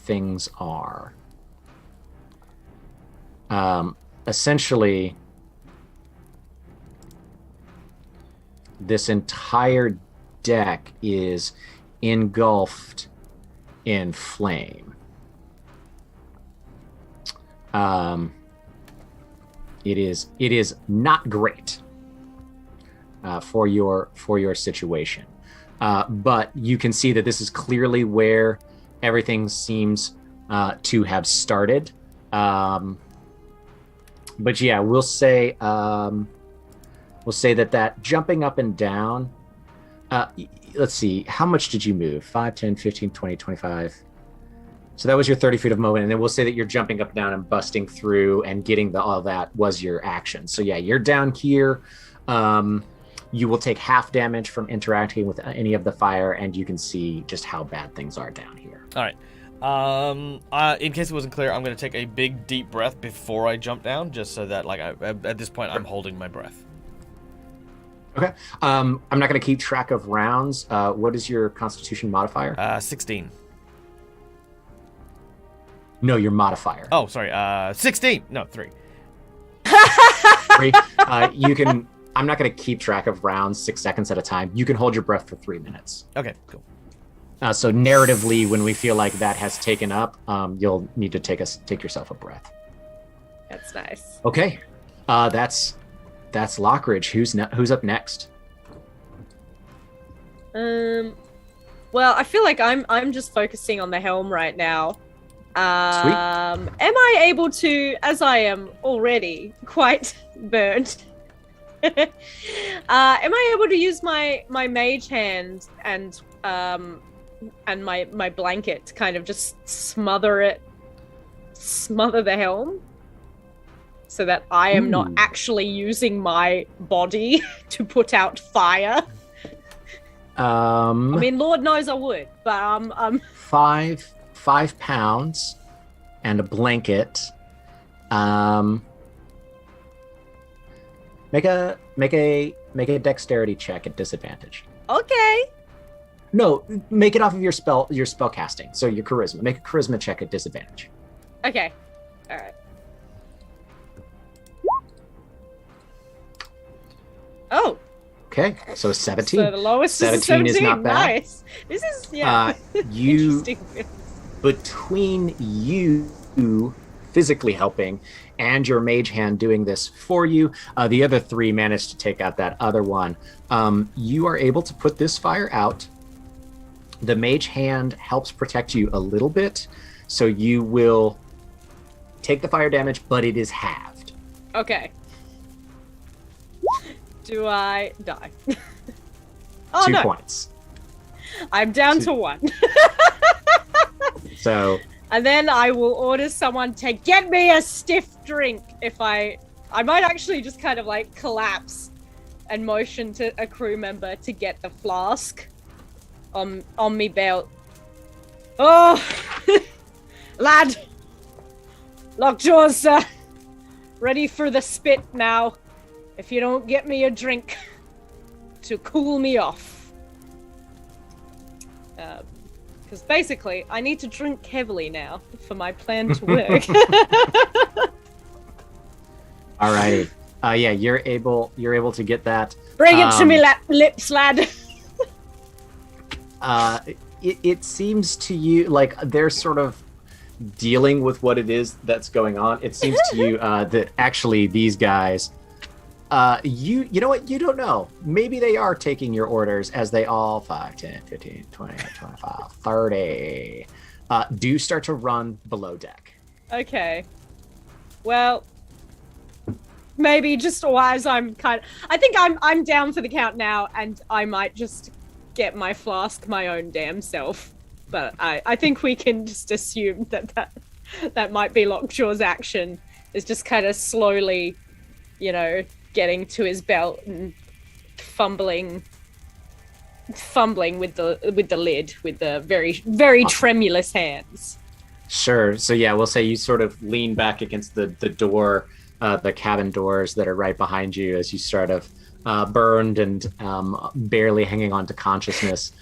things are. Essentially, this entire deck is engulfed in flame. It is not great for your situation, but you can see that this is clearly where everything seems to have started. But yeah, we'll say that jumping up and down. Let's see, how much did you move? 5, 10, 15, 20, 25. So that was your 30 feet of movement. And then we'll say that you're jumping up and down and busting through and getting all that was your action. So yeah, you're down here. You will take half damage from interacting with any of the fire, and you can see just how bad things are down here. All right. In case it wasn't clear, I'm going to take a big, deep breath before I jump down, just so that, like, at this point, I'm holding my breath. Okay. I'm not going to keep track of rounds. What is your Constitution modifier? 16. No, your modifier. Oh, sorry. 16. No, 3. 3. You can. I'm not going to keep track of rounds 6 seconds at a time. You can hold your breath for 3 minutes. Okay, cool. So narratively, when we feel like that has taken up, you'll need to take yourself a breath. That's nice. Okay. That's Lockridge. Who's up next? Well, I feel like I'm just focusing on the helm right now. Sweet. Am I able to, as I am already quite burnt, am I able to use my mage hand and my blanket to kind of just smother the helm? So that I am not actually using my body to put out fire. I mean, Lord knows I would, but 5 pounds and a blanket. Make a dexterity check at disadvantage. Okay. No, make it off of your spell casting. So your charisma. Make a charisma check at disadvantage. Okay. All right. Oh. Okay, so 17. So the lowest 17 is not bad. Nice. This is you interesting. Between you physically helping and your mage hand doing this for you, the other 3 managed to take out that other one. You are able to put this fire out. The mage hand helps protect you a little bit, so you will take the fire damage, but it is halved. Okay. Do I die? Oh, 2 no. points. I'm down to 1. So. And then I will order someone to get me a stiff drink. If I might actually just kind of like collapse and motion to a crew member to get the flask on me belt. Oh, lad, Lockjaw's ready for the spit now. If you don't get me a drink to cool me off. Because basically, I need to drink heavily now for my plan to work. All right. Yeah, you're able to get that. Bring it to me, lips, lad. It seems to you like they're sort of dealing with what it is that's going on. It seems to you that actually these guys, you know what? You don't know. Maybe they are taking your orders as they all 5, 10, 15, 20, 25, 30 do start to run below deck. Okay. Well, maybe just as I think I'm down for the count now, and I might just get my flask my own damn self. But I think we can just assume that might be Lockjaw's action, is just kind of slowly, getting to his belt and fumbling with the lid with the very, very tremulous hands. Sure. So yeah, we'll say you sort of lean back against the door, the cabin doors that are right behind you as you sort of burned and barely hanging on to consciousness,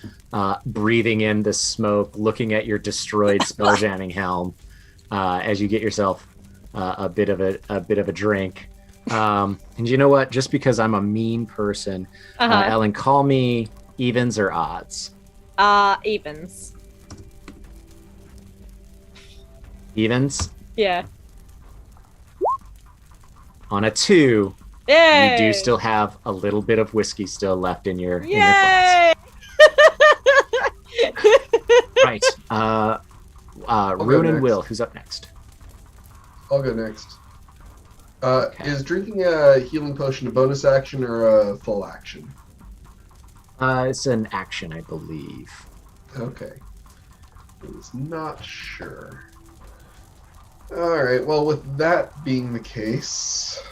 breathing in the smoke, looking at your destroyed spelljamming helm as you get yourself a bit of a drink. And you know what? Just because I'm a mean person, Ellen, call me evens or odds. Evens. Evens? Yeah. On a 2. Yay! You do still have a little bit of whiskey still left in your Yay! Right. Rune and Will, who's up next? I'll go next. Okay. Is drinking a healing potion a bonus action or a full action? It's an action, I believe. Okay. I was not sure. Alright, well, with that being the case,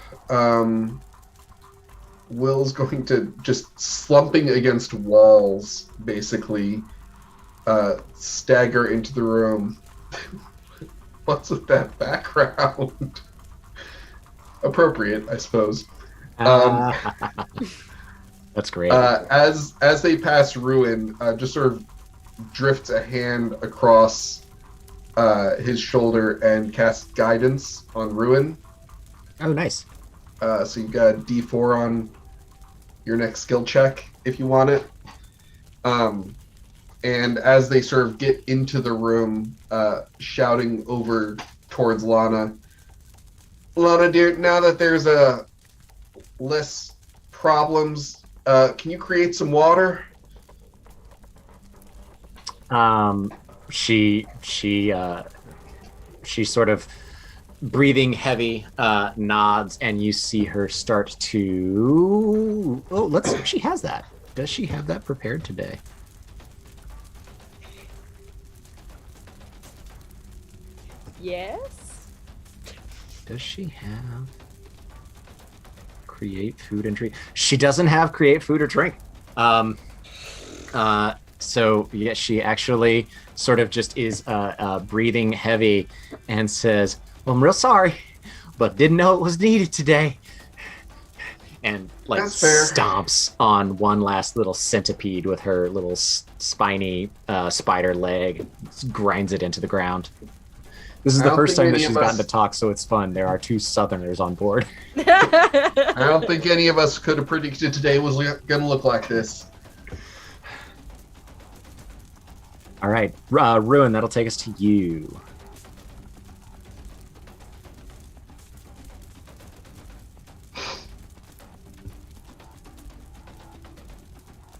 Will's going to just slumping against walls, basically, stagger into the room. What's with that background? Appropriate, I suppose. That's great. As they pass Ruin, just sort of drifts a hand across his shoulder and casts guidance on Ruin. Oh, nice. So you've got a D4 on your next skill check if you want it. And as they sort of get into the room, shouting over towards Lana, dear, now that there's less problems, can you create some water? She sort of breathing heavy, nods, and you see her start to. Oh, let's see if she has that. Does she have that prepared today? Yes. Does she have create food and drink? She doesn't have create food or drink. So yeah, she actually sort of just is breathing heavy and says, "Well, I'm real sorry, but didn't know it was needed today." And like stomps on one last little centipede with her little spiny spider leg, grinds it into the ground. This is the first time that she's gotten to talk, so it's fun. There are 2 Southerners on board. I don't think any of us could have predicted today was going to look like this. All right, Ruin, that'll take us to you.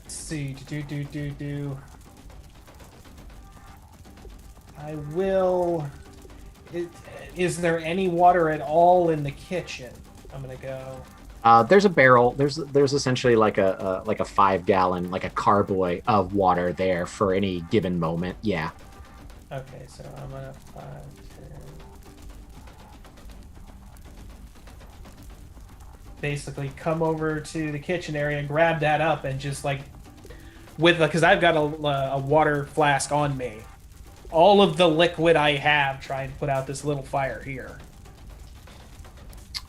Let's see. Do. I will. Is there any water at all in the kitchen? I'm gonna go. There's a barrel. There's essentially like a 5-gallon, like a carboy of water there for any given moment. Yeah. Okay, so I'm gonna 5, 10. basically come over to the kitchen area, grab that up, and just like because I've got a water flask on me. All of the liquid I have, try and put out this little fire here.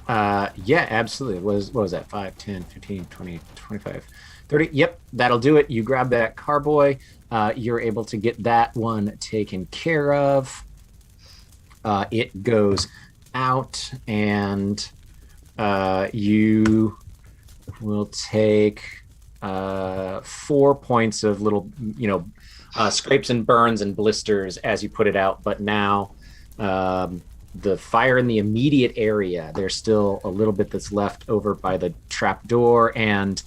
Yeah, absolutely. What was that? 5, 10, 15, 20, 25, 30. Yep, that'll do it. You grab that carboy. You're able to get that one taken care of. It goes out, and you will take 4 points of little, scrapes and burns and blisters as you put it out. But now the fire in the immediate area, there's still a little bit that's left over by the trap door, and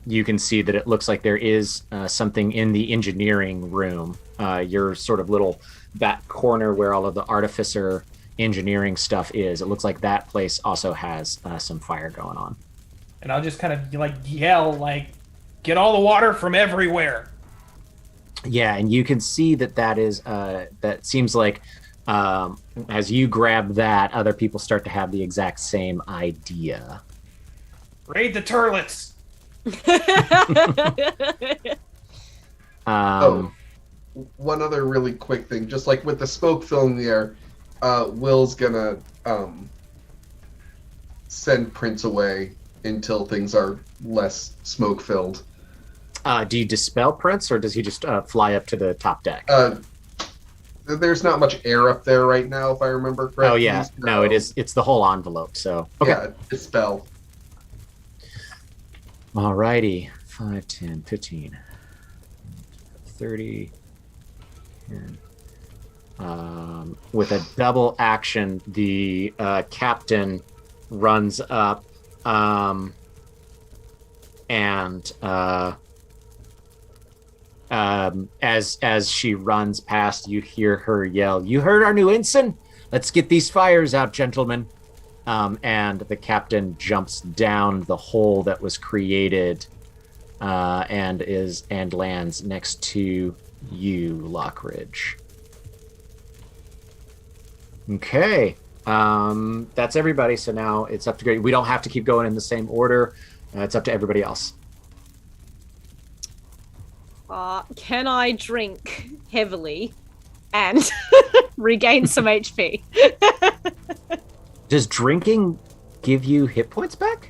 you can see that it looks like there is something in the engineering room, your sort of little back corner where all of the artificer engineering stuff is. It looks like that place also has some fire going on. And I'll just kind of yell, get all the water from everywhere. Yeah, and you can see that is that seems like as you grab that, other people start to have the exact same idea. Raid the turlets. One other really quick thing, just like with the smoke filling the air, Will's gonna send Prince away until things are less smoke filled. Do you dispel Prince, or does he just fly up to the top deck? There's not much air up there right now, if I remember correctly. Oh yeah, no, it is. It's the whole envelope. So okay. Yeah, dispel. Alrighty, 5, 10, 15, 30. With a double action, the captain runs up, and as she runs past, you hear her yell, "You heard our new ensign? Let's get these fires out, gentlemen." And the captain jumps down the hole that was created, and lands next to you, Lockridge. Okay, that's everybody. So now it's up to Greg. We don't have to keep going in the same order. It's up to everybody else. Can I drink heavily and regain some HP? Does drinking give you hit points back?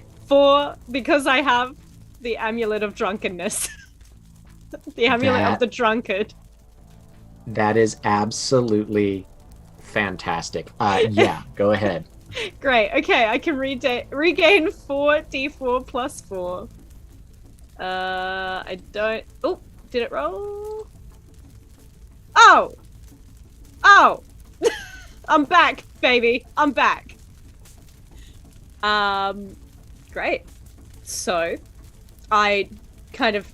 Because I have the amulet of drunkenness. The amulet of the drunkard. That is absolutely fantastic. Yeah, go ahead. Great. Okay, I can regain 4d4 plus 4. I don't... Oh, did it roll? Oh! I'm back, baby. I'm back. Great. So, I kind of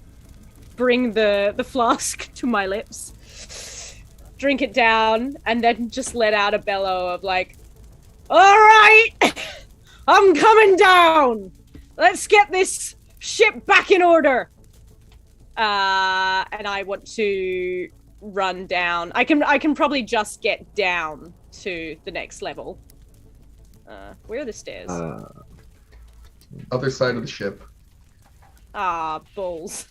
bring the flask to my lips, drink it down, and then just let out a bellow of all right, I'm coming down. Let's get this ship back in order. And I want to run down. I can probably just get down to the next level. Where are the stairs? Other side of the ship. Balls.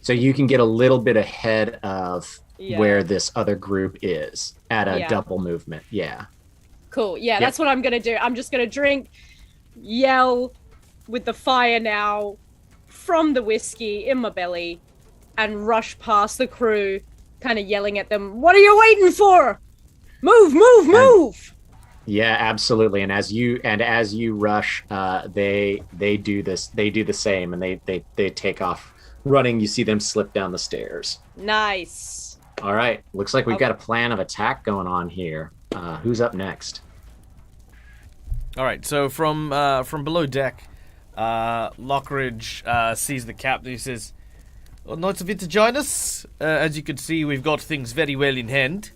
So you can get a little bit ahead of where this other group is at a double movement. Yeah. Cool. Yeah, that's what I'm going to do. I'm just going to drink, yell with the fire now from the whiskey in my belly, and rush past the crew, kind of yelling at them, "What are you waiting for? Move, move, move!" Yeah, absolutely. And as you rush, they do this. They do the same, and they take off running. You see them slip down the stairs. Nice. All right. Looks like we've got a plan of attack going on here. Who's up next? All right. So from below deck, Lockridge sees the captain. He says, "Well, nice of you to join us. As you can see, we've got things very well in hand."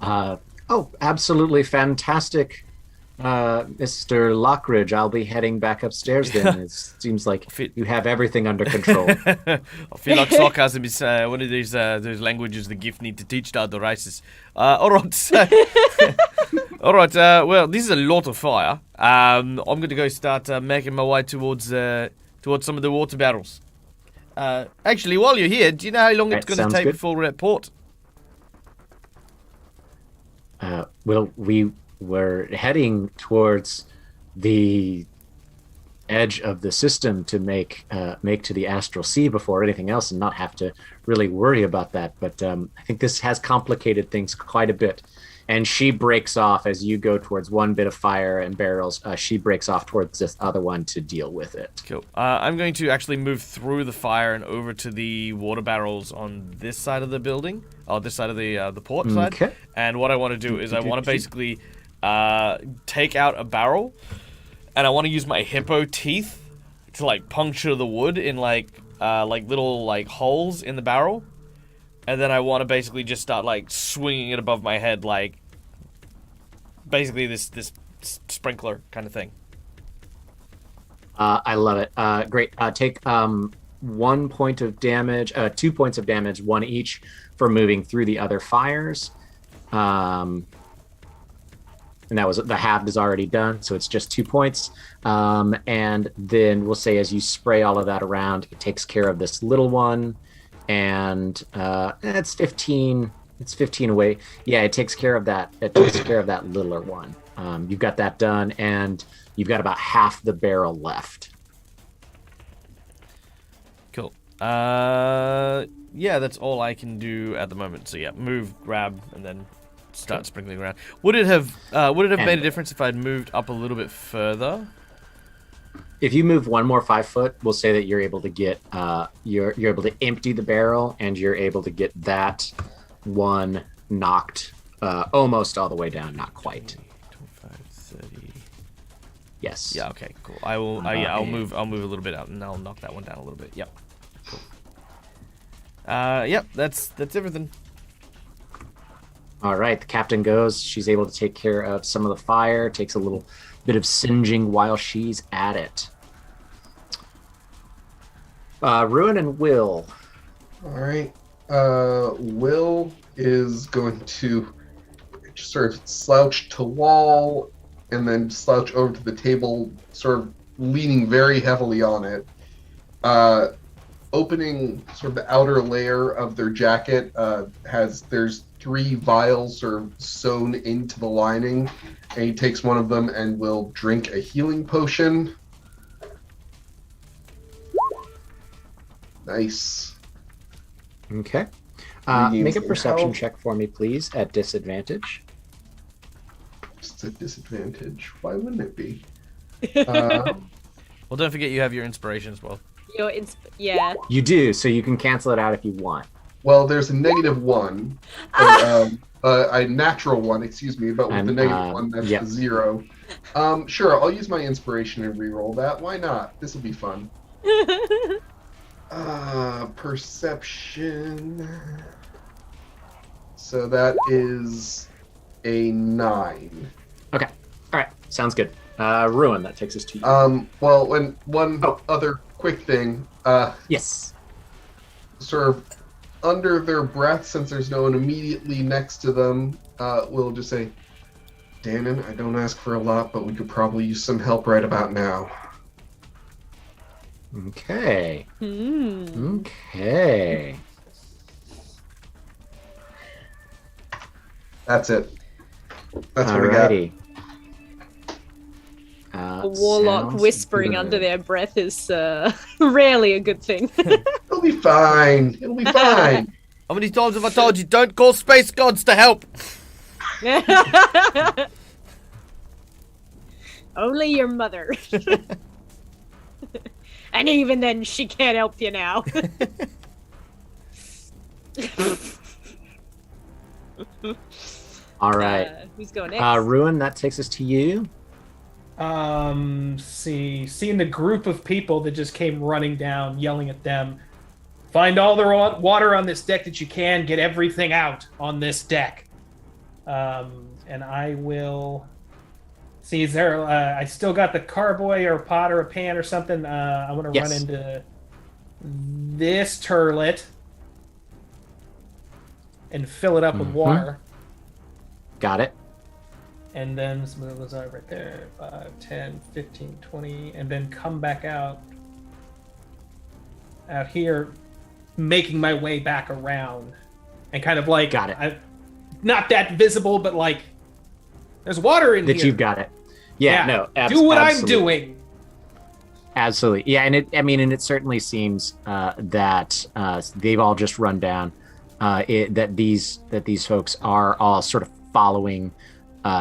Oh, absolutely fantastic Mr. Lockridge, I'll be heading back upstairs then. It seems like you have everything under control. I feel like sarcasm is one of those languages the gift need to teach to other races. All right. All right. Well, this is a lot of fire. I'm going to go start making my way towards some of the water barrels. Actually, while you're here, do you know how long it's going to take before we're at port? Well, we were heading towards the edge of the system to make to the astral sea before anything else, and not have to really worry about that. But I think this has complicated things quite a bit. And she breaks off as you go towards one bit of fire and barrels. She breaks off towards this other one to deal with it. Cool. I'm going to actually move through the fire and over to the water barrels on this side of the building, this side of the port side. Okay. And what I want to do is I want to basically take out a barrel, and I want to use my hippo teeth to like puncture the wood in like little like holes in the barrel. And then I want to basically just start, like, swinging it above my head, like, basically this sprinkler kind of thing. I love it. Great. Take 1 point of damage, 2 points of damage, one each, for moving through the other fires. And that was the halved is already done, so it's just 2 points. And then we'll say as you spray all of that around, it takes care of this little one. And it's 15. It's 15 away. Yeah, it takes care of that. It takes care of that littler one. You've got that done, and you've got about half the barrel left. Cool. Yeah, that's all I can do at the moment. So yeah, move, grab, and then start sprinkling around. Would it have made a difference if I'd moved up a little bit further? If you move one more 5 foot, we'll say that you're able to get you're able to empty the barrel, and you're able to get that one knocked almost all the way down, not quite. 25, 30. Yes. Yeah. Okay. Cool. I will. I'll move a little bit out, and I'll knock that one down a little bit. Yep. Cool. Yep. That's everything. All right. The captain goes. She's able to take care of some of the fire. Takes a little bit of singeing while she's at it. Ruin and Will. All right. Will is going to just sort of slouch to wall and then slouch over to the table, sort of leaning very heavily on it. Opening sort of the outer layer of their jacket, there's 3 vials sort of sewn into the lining, and he takes one of them and will drink a healing potion. Nice. Okay. Make a perception check for me, please, at disadvantage. It's a disadvantage. Why wouldn't it be? Well, don't forget you have your inspiration as well. Yeah. You do, so you can cancel it out if you want. Well, there's a -1, a natural 1, excuse me, but with the -1, that's the 0. Sure, I'll use my inspiration and reroll that. Why not? This will be fun. Perception. So that is a 9. Okay. All right. Sounds good. Ruin, that takes us to you. Well, and one other quick thing. Yes. Sort of under their breath, since there's no one immediately next to them, we'll just say, Dannon, I don't ask for a lot, but we could probably use some help right about now. Okay. Okay. That's it. That's what we got. A warlock whispering under their breath is rarely a good thing. It'll be fine. It'll be fine. How many times have I told you don't call space gods to help? Only your mother. And even then, she can't help you now. All right. Who's going next? Ruin, that takes us to you. Seeing the group of people that just came running down, yelling at them. Find all the water on this deck that you can. Get everything out on this deck. And I will See, is there? I still got the carboy or a pot or a pan or something. I want to run Yes. into this turlet and fill it up with water. Got it. And then some of those are right there. 5, 10, 15, 20, and then come back out here, making my way back around, and kind of like Got it. Not that visible, but like there's water in That here. you've got it. Yeah, no. Do what absolutely. I'm doing. Absolutely. Yeah, and it certainly seems that they've all just run down. That these folks are all sort of following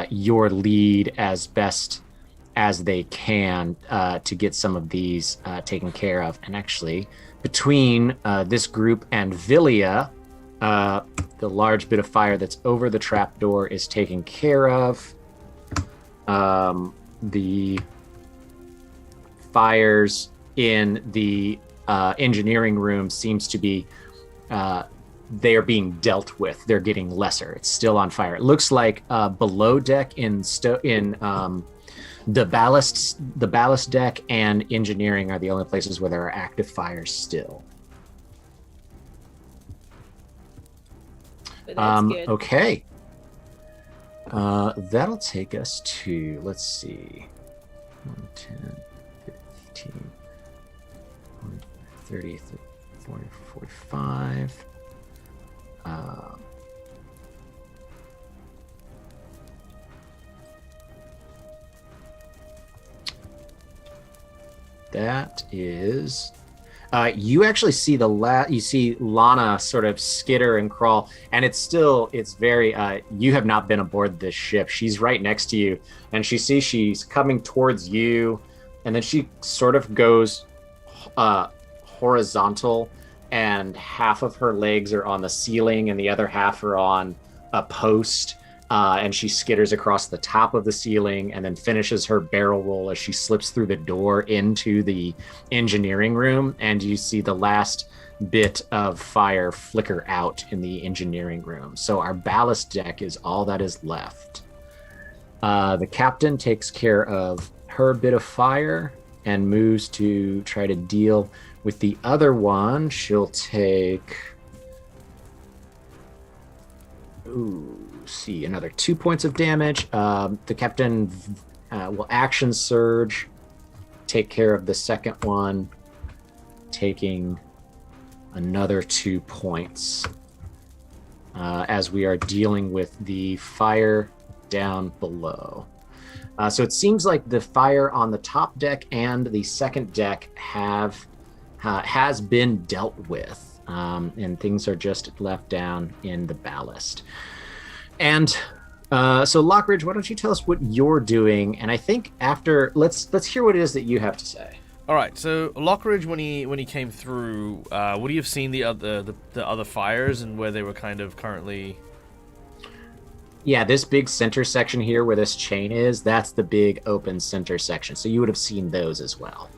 your lead as best as they can to get some of these taken care of. And actually, between this group and Villia, the large bit of fire that's over the trapdoor is taken care of. The fires in the engineering room seems to be they are being dealt with. They're getting lesser. It's still on fire. It looks like below deck in the ballast deck and engineering are the only places where there are active fires still. But that's good. Okay. That'll take us to, let's see, 10, 15, 30, 40, 45. That is you actually see you see Lana sort of skitter and crawl, and it's very you have not been aboard this ship. She's right next to you, and she's coming towards you, and then she sort of goes horizontal, and half of her legs are on the ceiling and the other half are on a post, and she skitters across the top of the ceiling and then finishes her barrel roll as she slips through the door into the engineering room, and you see the last bit of fire flicker out in the engineering room. So our ballast deck is all that is left. The captain takes care of her bit of fire and moves to try to deal with the other one. She'll take another 2 points of damage. The captain will action surge, take care of the second one, taking another 2 points as we are dealing with the fire down below. So it seems like the fire on the top deck and the second deck has been dealt with, and things are just left down in the ballast. And so Lockridge, why don't you tell us what you're doing? And I think after let's hear what it is that you have to say. All right. So Lockridge, when he came through, would he have seen the other fires and where they were kind of currently? Yeah, this big center section here where this chain is, that's the big open center section. So you would have seen those as well.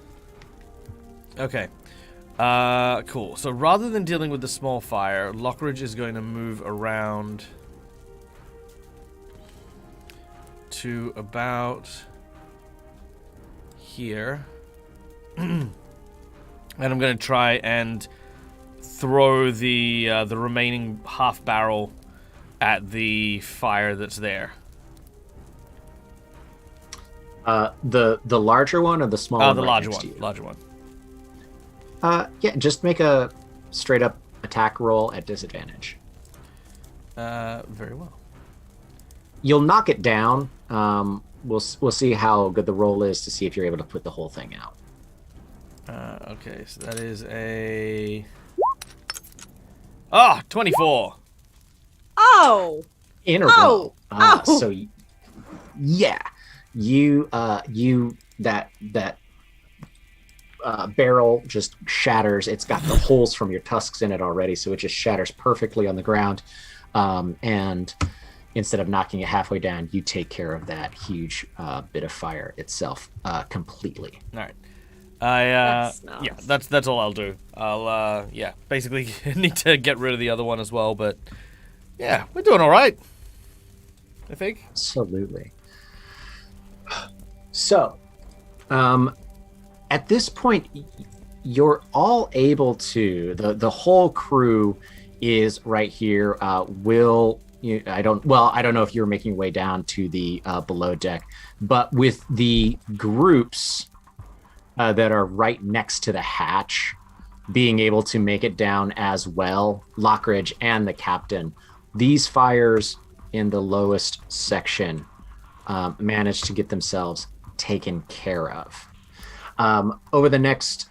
Okay. Cool. So rather than dealing with the small fire, Lockridge is going to move around to about here. And I'm going to try and throw the remaining half barrel at the fire that's there. The larger one or the smaller one? The right larger next to one. you? Larger one. Yeah, just make a straight up attack roll at disadvantage. Very well. You'll knock it down. We'll see how good the roll is to see if you're able to put the whole thing out. Okay, so that is a 24. Oh! In a Oh! row. Oh! So, yeah, you that barrel just shatters. It's got the holes from your tusks in it already, so it just shatters perfectly on the ground. And instead of knocking it halfway down, you take care of that huge bit of fire itself completely. All right. That's nice. Yeah, that's all I'll do. I'll basically need to get rid of the other one as well, but yeah, we're doing all right, I think. Absolutely. So, at this point, you're all able to. The whole crew is right here. I don't know if you're making your way down to the below deck, but with the groups that are right next to the hatch being able to make it down as well, Lockridge and the captain, these fires in the lowest section managed to get themselves taken care of. Over the next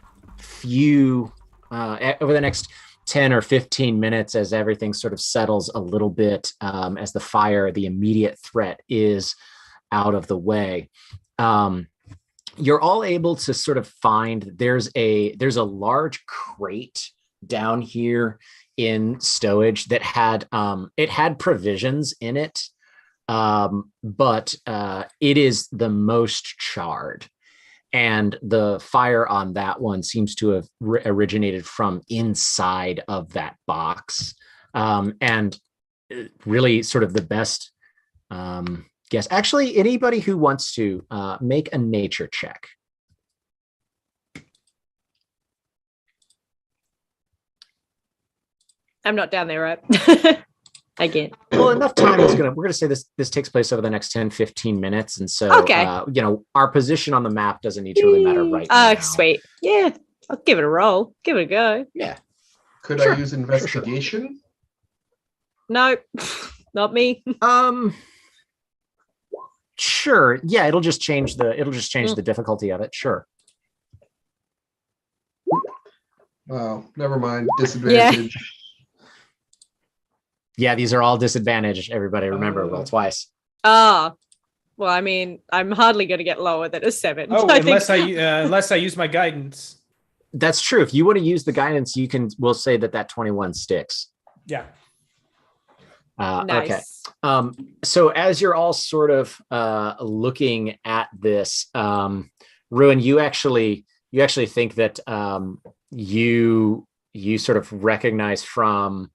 10 or 15 minutes, as everything sort of settles a little bit, as the immediate threat is out of the way, you're all able to sort of find there's a large crate down here in stowage that had provisions in it, but it is the most charred. And the fire on that one seems to have originated from inside of that box. And really sort of the best guess. Actually, anybody who wants to make a nature check. I'm not down there, right? Again. Well, enough time is we're gonna say this takes place over the next 10, 15 minutes. And so, okay. Our position on the map doesn't need to really matter right now. Sweet. Yeah, I'll give it a roll. Give it a go. Yeah. Could I use investigation? No, not me. Sure. Yeah, it'll just change the difficulty of it. Sure. Oh, never mind. Disadvantage. Yeah, these are all disadvantaged. Everybody remember, roll twice. Well, I mean, I'm hardly going to get lower than a 7. Oh, unless I use my guidance. That's true. If you want to use the guidance, we'll say that 21 sticks. Yeah. Nice. Okay. So as you're all sort of looking at this, Ruin, you actually think that you sort of recognize from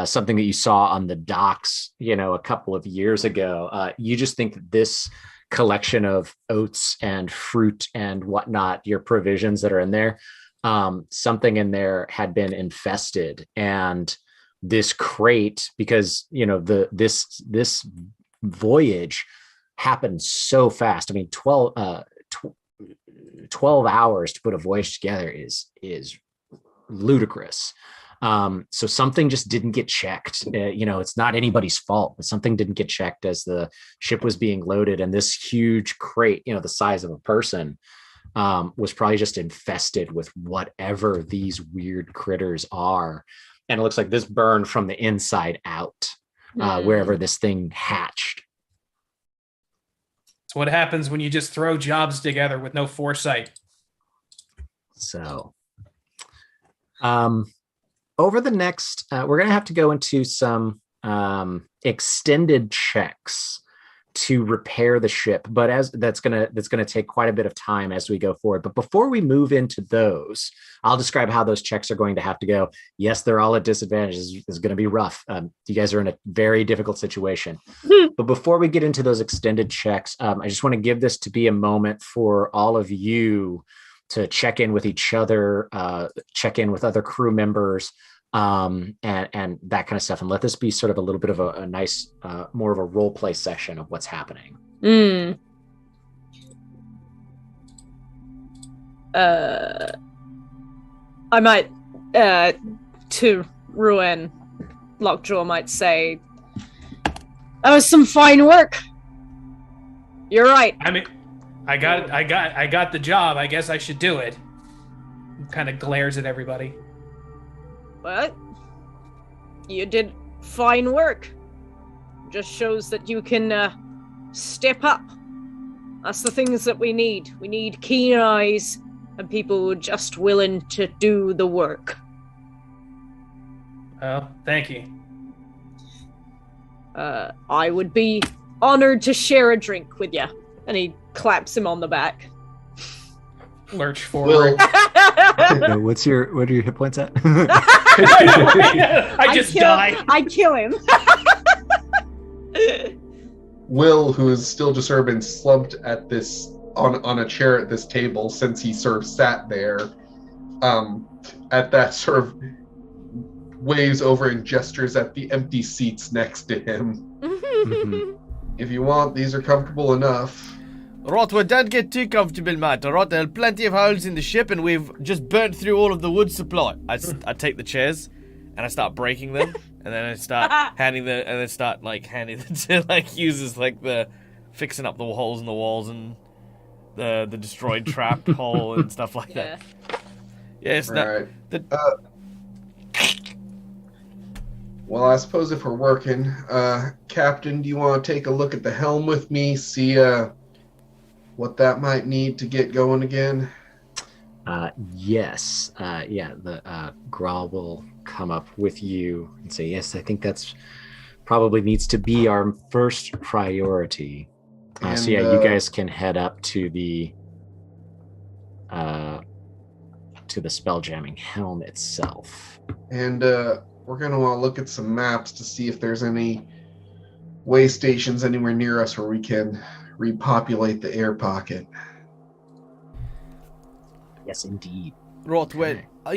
something that you saw on the docks, a couple of years ago. You just think that this collection of oats and fruit and whatnot, your provisions that are in there, something in there had been infested, and this crate, because this voyage happened so fast. I mean, 12 hours to put a voyage together is ludicrous. So something just didn't get checked. It's not anybody's fault, but something didn't get checked as the ship was being loaded, and this huge crate, the size of a person, was probably just infested with whatever these weird critters are. And it looks like this burned from the inside out, wherever this thing hatched. It's what happens when you just throw jobs together with no foresight. So, over the next, we're going to have to go into some extended checks to repair the ship, but that's going to take quite a bit of time as we go forward. But before we move into those, I'll describe how those checks are going to have to go. Yes, they're all at disadvantages. It's going to be rough. You guys are in a very difficult situation. But before we get into those extended checks, I just want to give this to be a moment for all of you to check in with each other, check in with other crew members, and that kind of stuff, and let this be sort of a little bit of a nice, more of a role play session of what's happening. I might, to Ruin, Lockjaw might say, that was some fine work. You're right. I mean, I got the job. I guess I should do it. Kind of glares at everybody. What? You did fine work. Just shows that you can step up. That's the things that we need. We need keen eyes and people who are just willing to do the work. Well, thank you. I would be honored to share a drink with you. And he claps him on the back. Lurch forward. What are your hit points at? I just die. I kill him. Will, who is still just sort of been slumped at this on a chair at this table, since he sort of sat there at that sort of waves over and gestures at the empty seats next to him. If you want, these are comfortable enough. Rot, well, don't get too comfortable, mate. Rot, there are plenty of holes in the ship, and we've just burnt through all of the wood supply. I take the chairs, and I start breaking them, and then I start handing them to like users like the fixing up the holes in the walls and the destroyed trap hole and stuff like that. Yes, right. Well, I suppose if we're working, Captain, do you want to take a look at the helm with me, see what that might need to get going again? Yes. The Grawl will come up with you and say, yes, I think that's probably needs to be our first priority. So you guys can head up to the spelljamming helm itself. And we're going to want to look at some maps to see if there's any way stations anywhere near us where we can repopulate the air pocket. Yes, indeed. Right, well, I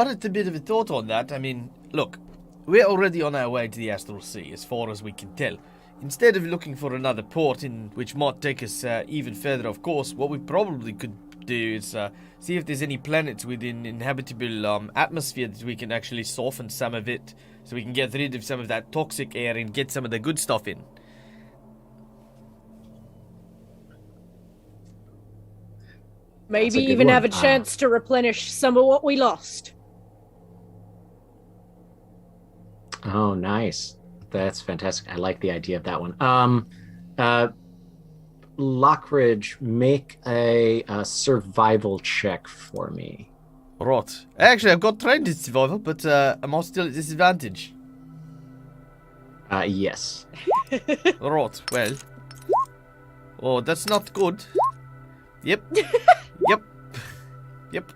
had a bit of a thought on that. I mean, look, we're already on our way to the Astral Sea, as far as we can tell. Instead of looking for another port which might take us even further off course, what we probably could do is see if there's any planets within inhabitable atmosphere that we can actually soften some of it, so we can get rid of some of that toxic air and get some of the good stuff in. Maybe even have a chance to replenish some of what we lost. Oh, nice. That's fantastic. I like the idea of that one. Lockridge, make a survival check for me. Right. Actually, I've got trained in survival, but am I still at disadvantage? Yes. Right, well. Oh, that's not good. Yep. Yep.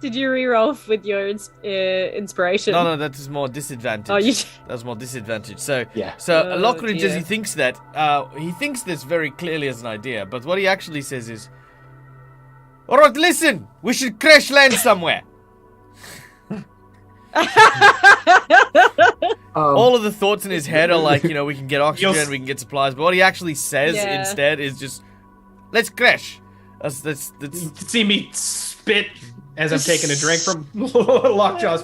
Did you reroll with your inspiration? No, that is more disadvantage. Oh, That was more disadvantage. So, yeah. Lockridge, as he thinks this very clearly as an idea, but what he actually says is, alright, listen, we should crash land somewhere. All of the thoughts in his head are like, we can get oxygen, we can get supplies, but what he actually says instead is just, let's crash. That's You can see me spit as I'm taking a drink from Lockjaw's.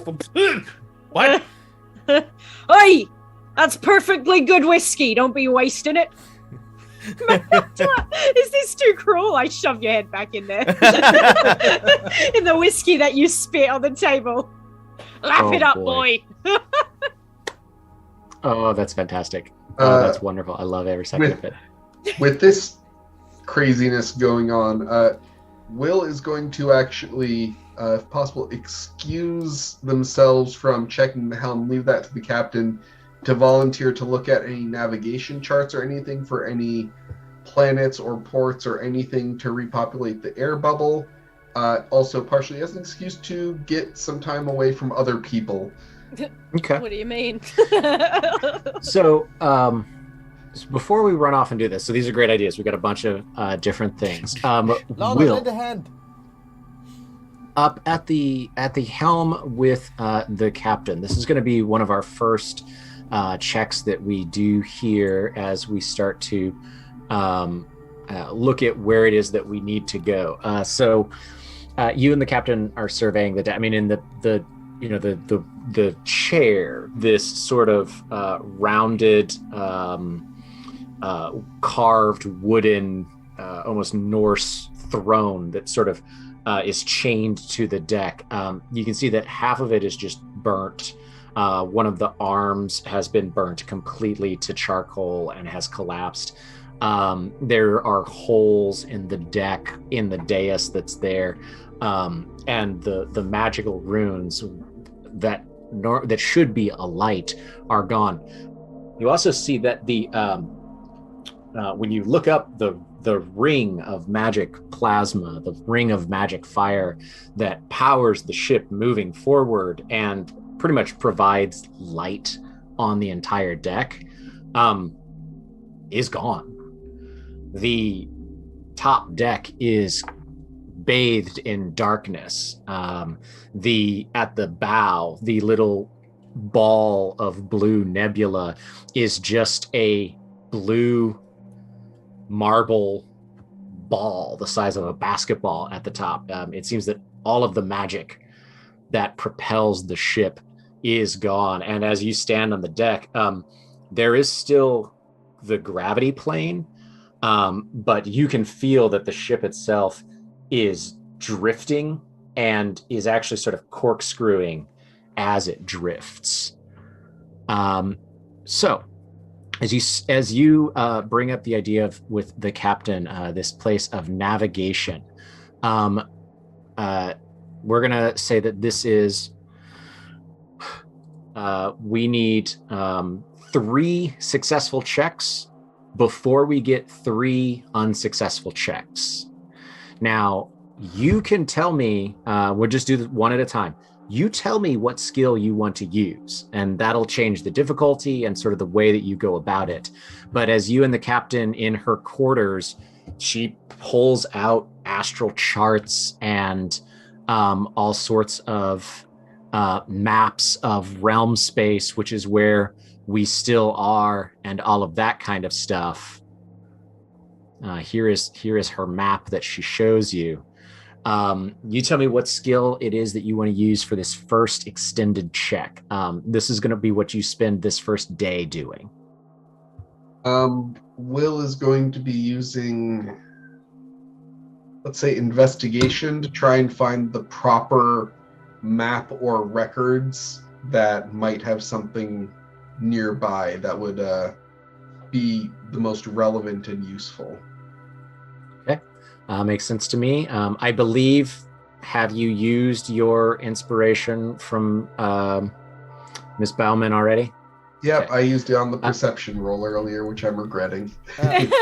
What? Oi! That's perfectly good whiskey. Don't be wasting it. Is this too cruel? I shove your head back in there. In the whiskey that you spit on the table. Lap it up, boy. Oh, that's fantastic. That's wonderful. I love every second of it. With this craziness going on, Will is going to actually, if possible, excuse themselves from checking the helm, leave that to the captain to volunteer to look at any navigation charts or anything for any planets or ports or anything to repopulate the air bubble. Also, partially as an excuse to get some time away from other people. Okay. What do you mean? So before we run off and do this, so these are great ideas. We've got a bunch of different things. Will, lend a hand. up at the helm with the captain. This is going to be one of our first checks that we do here as we start to look at where it is that we need to go. So you and the captain are surveying the deck. I mean, in the chair, this sort of rounded, carved wooden, almost Norse throne that sort of is chained to the deck. You can see that half of it is just burnt. One of the arms has been burnt completely to charcoal and has collapsed. There are holes in the deck, in the dais that's there, and the magical runes that should be alight are gone. You also see that the when you look up the ring of magic plasma, the ring of magic fire that powers the ship moving forward and pretty much provides light on the entire deck, is gone. the top deck is bathed in darkness. At the bow, the little ball of blue nebula is just a blue marble ball the size of a basketball at the top. It seems that all of the magic that propels the ship is gone. And as you stand on the deck, there is still the gravity plane, but you can feel that the ship itself is drifting and is actually sort of corkscrewing as it drifts. So as you bring up the idea of with the captain, this place of navigation, we're gonna say that this is we need 3 successful checks before we get 3 unsuccessful checks. Now, you can tell me, we'll just do this one at a time. You tell me what skill you want to use, and that'll change the difficulty and sort of the way that you go about it. But as you and the captain in her quarters, she pulls out astral charts and all sorts of maps of realm space, which is where we still are, and all of that kind of stuff. Here is her map that she shows you. You tell me what skill it is that you want to use for this first extended check. This is going to be what you spend this first day doing. Will is going to be using, let's say, investigation to try and find the proper map or records that might have something nearby that would be the most relevant and useful. Okay, makes sense to me. I believe, have you used your inspiration from Ms. Bauman already? Yep, Okay. I used it on the perception roll earlier, which I'm regretting.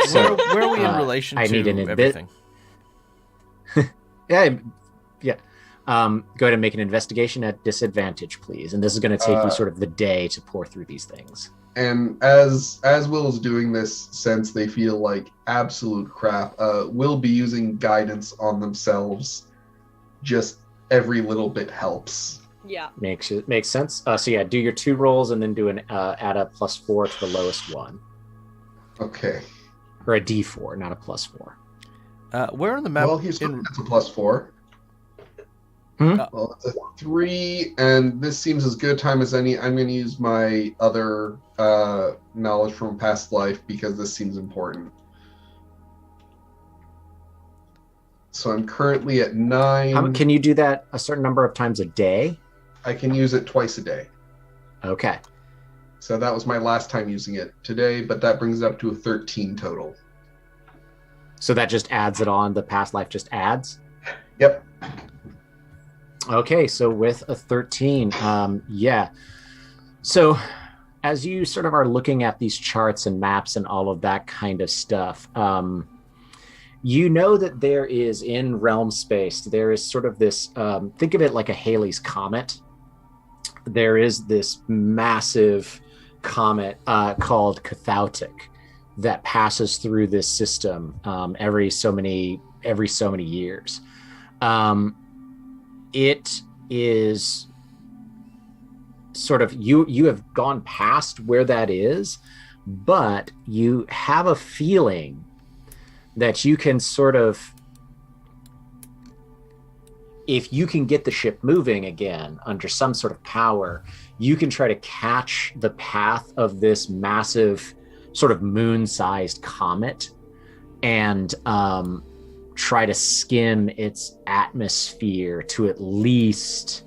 So where are we in relation I to need an everything? Yeah. Go ahead and make an investigation at disadvantage, please. And this is going to take you sort of the day to pour through these things. And as Will is doing this, since they feel like absolute crap, will be using guidance on themselves. Just every little bit helps. Yeah. Makes sense. So yeah, do your 2 rolls and then do an add a +4 to the lowest one. Okay. Or a D4, not a +4. Where on the map? Well, that's a +4. Hmm? Well, it's a 3, and this seems as good a time as any. I'm going to use my other knowledge from past life because this seems important. So I'm currently at 9. Can you do that a certain number of times a day? I can use it twice a day. Okay. So that was my last time using it today, but that brings it up to a 13 total. So that just adds it on. The past life just adds? Yep. Okay, so with a 13, yeah. So as you sort of are looking at these charts and maps and all of that kind of stuff, you know that there is in realm space, there is sort of this, think of it like a Halley's Comet. There is this massive comet called Cathautic that passes through this system every so many years. It is sort of, you have gone past where that is, but you have a feeling that you can sort of, if you can get the ship moving again under some sort of power, you can try to catch the path of this massive sort of moon-sized comet and try to skim its atmosphere to at least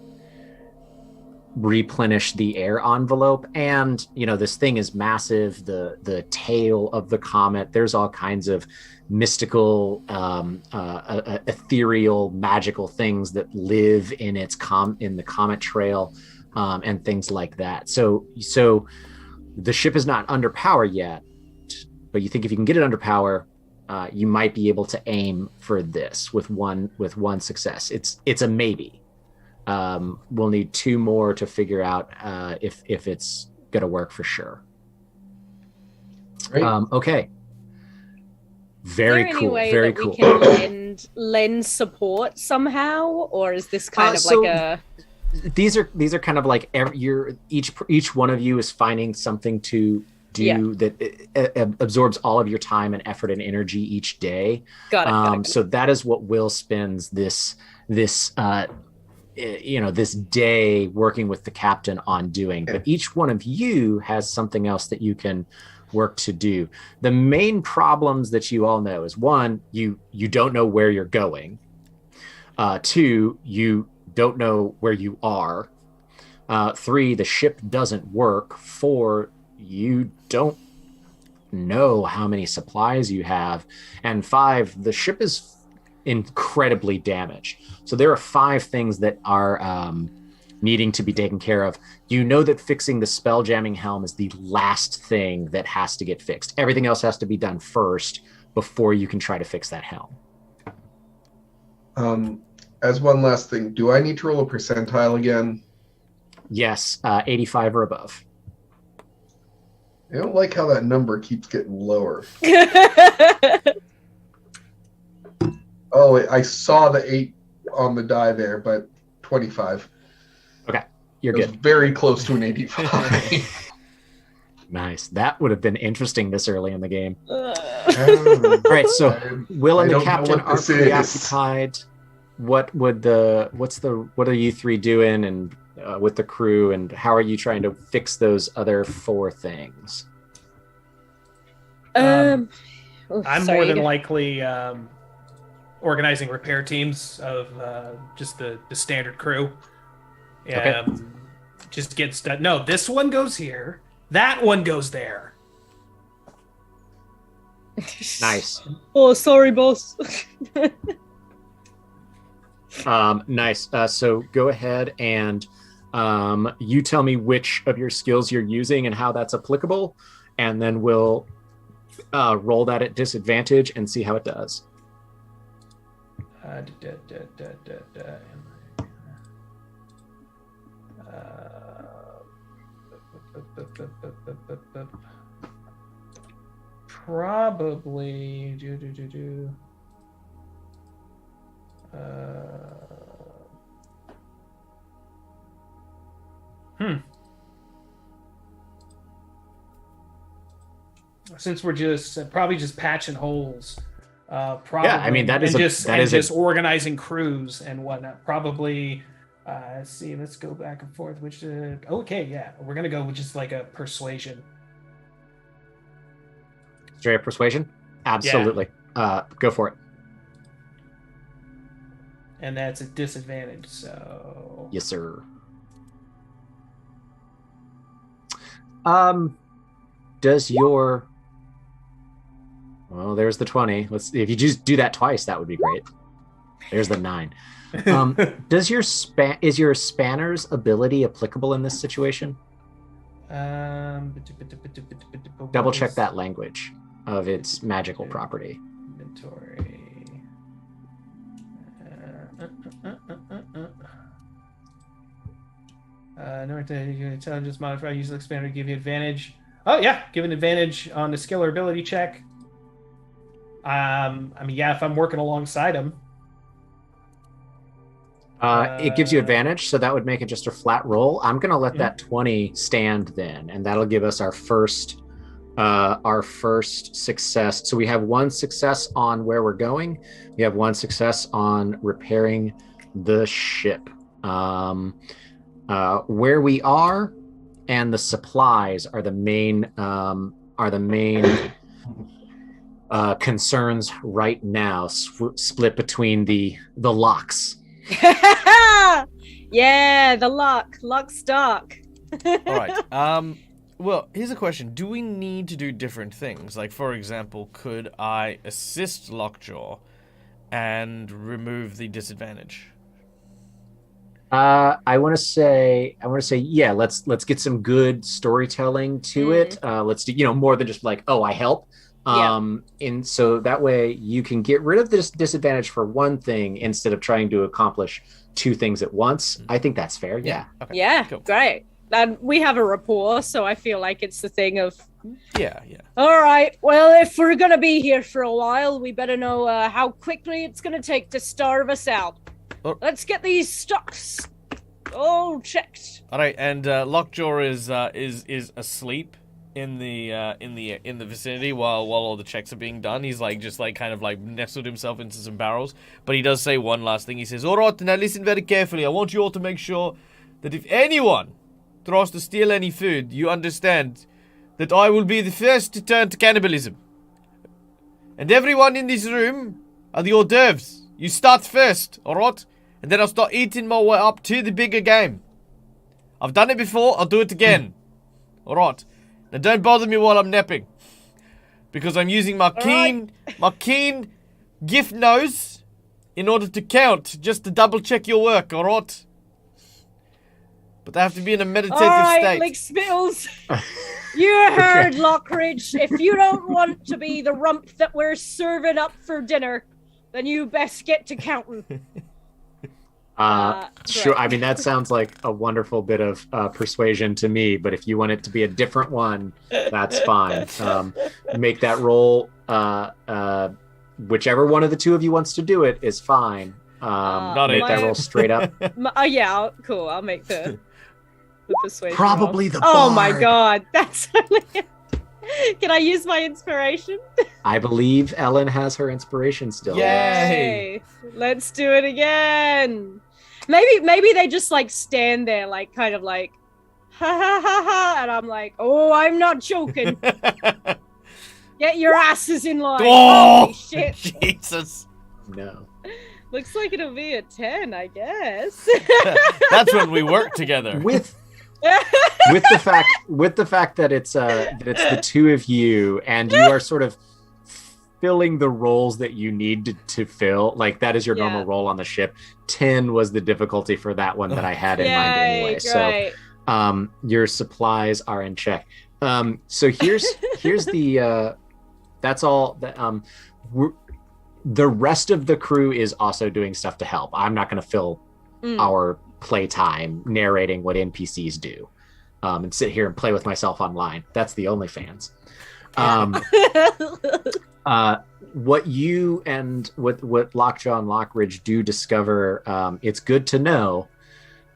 replenish the air envelope. And this thing is massive, the tail of the comet, there's all kinds of mystical ethereal magical things that live in its in the comet trail, and things like that. So the ship is not under power yet, but you think if you can get it under power, you might be able to aim for this with one success. It's a maybe. We'll need 2 more to figure out if it's going to work for sure. Great. Okay. Very there cool. any way Very that cool. we can lend support somehow, or is this kind of so like a? These are kind of like each one of you is finding something to do that absorbs all of your time and effort and energy each day. Got it. So that is what Will spends this this day working with the captain on doing. But each one of you has something else that you can work to do. The main problems that you all know is, one, you don't know where you're going. Two, you don't know where you are. Three, the ship doesn't work. Four, you don't know how many supplies you have. And five, the ship is incredibly damaged. So there are 5 things that are needing to be taken care of. You know that fixing the spell jamming helm is the last thing that has to get fixed. Everything else has to be done first before you can try to fix that helm. As one last thing, do I need to roll a percentile again? Yes, 85 or above. I don't like how that number keeps getting lower. Oh, I saw the 8 on the die there, but 25. Okay, you're it was good. Very close to an 85. Nice. That would have been interesting this early in the game. Uh, All right, so Will and the captain are preoccupied. What are you 3 doing, and with the crew, and how are you trying to fix those other 4 things? I'm more than likely organizing repair teams of just the standard crew. Okay. Just get stuff. No, this one goes here. That one goes there. Nice. Oh, sorry, boss. Nice. So go ahead and you tell me which of your skills you're using and how that's applicable, and then we'll roll that at disadvantage and see how it does. Probably since we're just probably just patching holes. Probably, yeah, I mean that is just organizing crews and whatnot. Probably. Let's see. Let's go back and forth. Which okay, yeah, we're gonna go with just like a persuasion. Straight up persuasion. Absolutely. Yeah. Go for it. And that's a disadvantage. So yes, sir. Does your there's the 20. If you just do that twice, that would be great. There's the 9. Is your spanner's ability applicable in this situation? Double check that language of its magical property. Inventory. No, intelligence modifier. Use the expander to give you advantage. Oh yeah, give an advantage on the skill or ability check. I mean, yeah, if I'm working alongside him. It gives you advantage, so that would make it just a flat roll. I'm gonna let that 20 stand then, and that'll give us our first success. So we have 1 success on where we're going. We have 1 success on repairing the ship. Where we are and the supplies are the main concerns right now, split between the locks. Yeah, the lock stock. All right. Well, here's a question. Do we need to do different things? Like, for example, could I assist Lockjaw and remove the disadvantage? I want to say, yeah. Let's get some good storytelling to it. Let's do, more than just like, oh, I help. And so that way you can get rid of this disadvantage for one thing instead of trying to accomplish 2 things at once. I think that's fair. Yeah. Okay. Yeah. Cool. Great. And we have a rapport, so I feel like it's the thing of, Yeah. all right, well, if we're going to be here for a while, we better know how quickly it's going to take to starve us out. Oh. Let's get these stocks all checked. All right, and Lockjaw is asleep in the vicinity while all the checks are being done. He's just kind of nestled himself into some barrels. But he does say one last thing. He says, "All right, now listen very carefully. I want you all to make sure that if anyone tries to steal any food, you understand that I will be the first to turn to cannibalism. And everyone in this room are the hors d'oeuvres. You start first, all right? And then I'll start eating my way up to the bigger game. I've done it before, I'll do it again. All right. Now don't bother me while I'm napping. Because I'm using my keen gift nose in order to count, just to double check your work, all right? But I have to be in a meditative all right, state. Lick Spills. You heard, Lockridge. If you don't want to be the rump that we're serving up for dinner, then you best get to counting. Sure. I mean, that sounds like a wonderful bit of persuasion to me, but if you want it to be a different one, that's fine. Make that roll. Whichever one of the two of you wants to do it is fine. Make that roll straight up. Yeah, cool. I'll make the persuasion Probably roll. the bard. Oh my god, that's only... Can I use my inspiration? I believe Ellen has her inspiration still. Yay! Let's do it again. Maybe they just stand there kind of ha ha ha ha, and I'm like, oh, I'm not joking. Get your asses in line. Oh, holy shit. Jesus. No. Looks like it'll be a 10, I guess. That's when we work together. With the fact that it's the two of you and you are sort of filling the roles that you need to fill, that is your normal role on the ship. 10 was the difficulty for that one that I had in mind anyway. Great. So your supplies are in check. So here's the that's all that the rest of the crew is also doing stuff to help. I'm not going to fill our playtime narrating what NPCs do and sit here and play with myself online. That's the OnlyFans. What you and what Lockjaw and Lockridge do discover, it's good to know,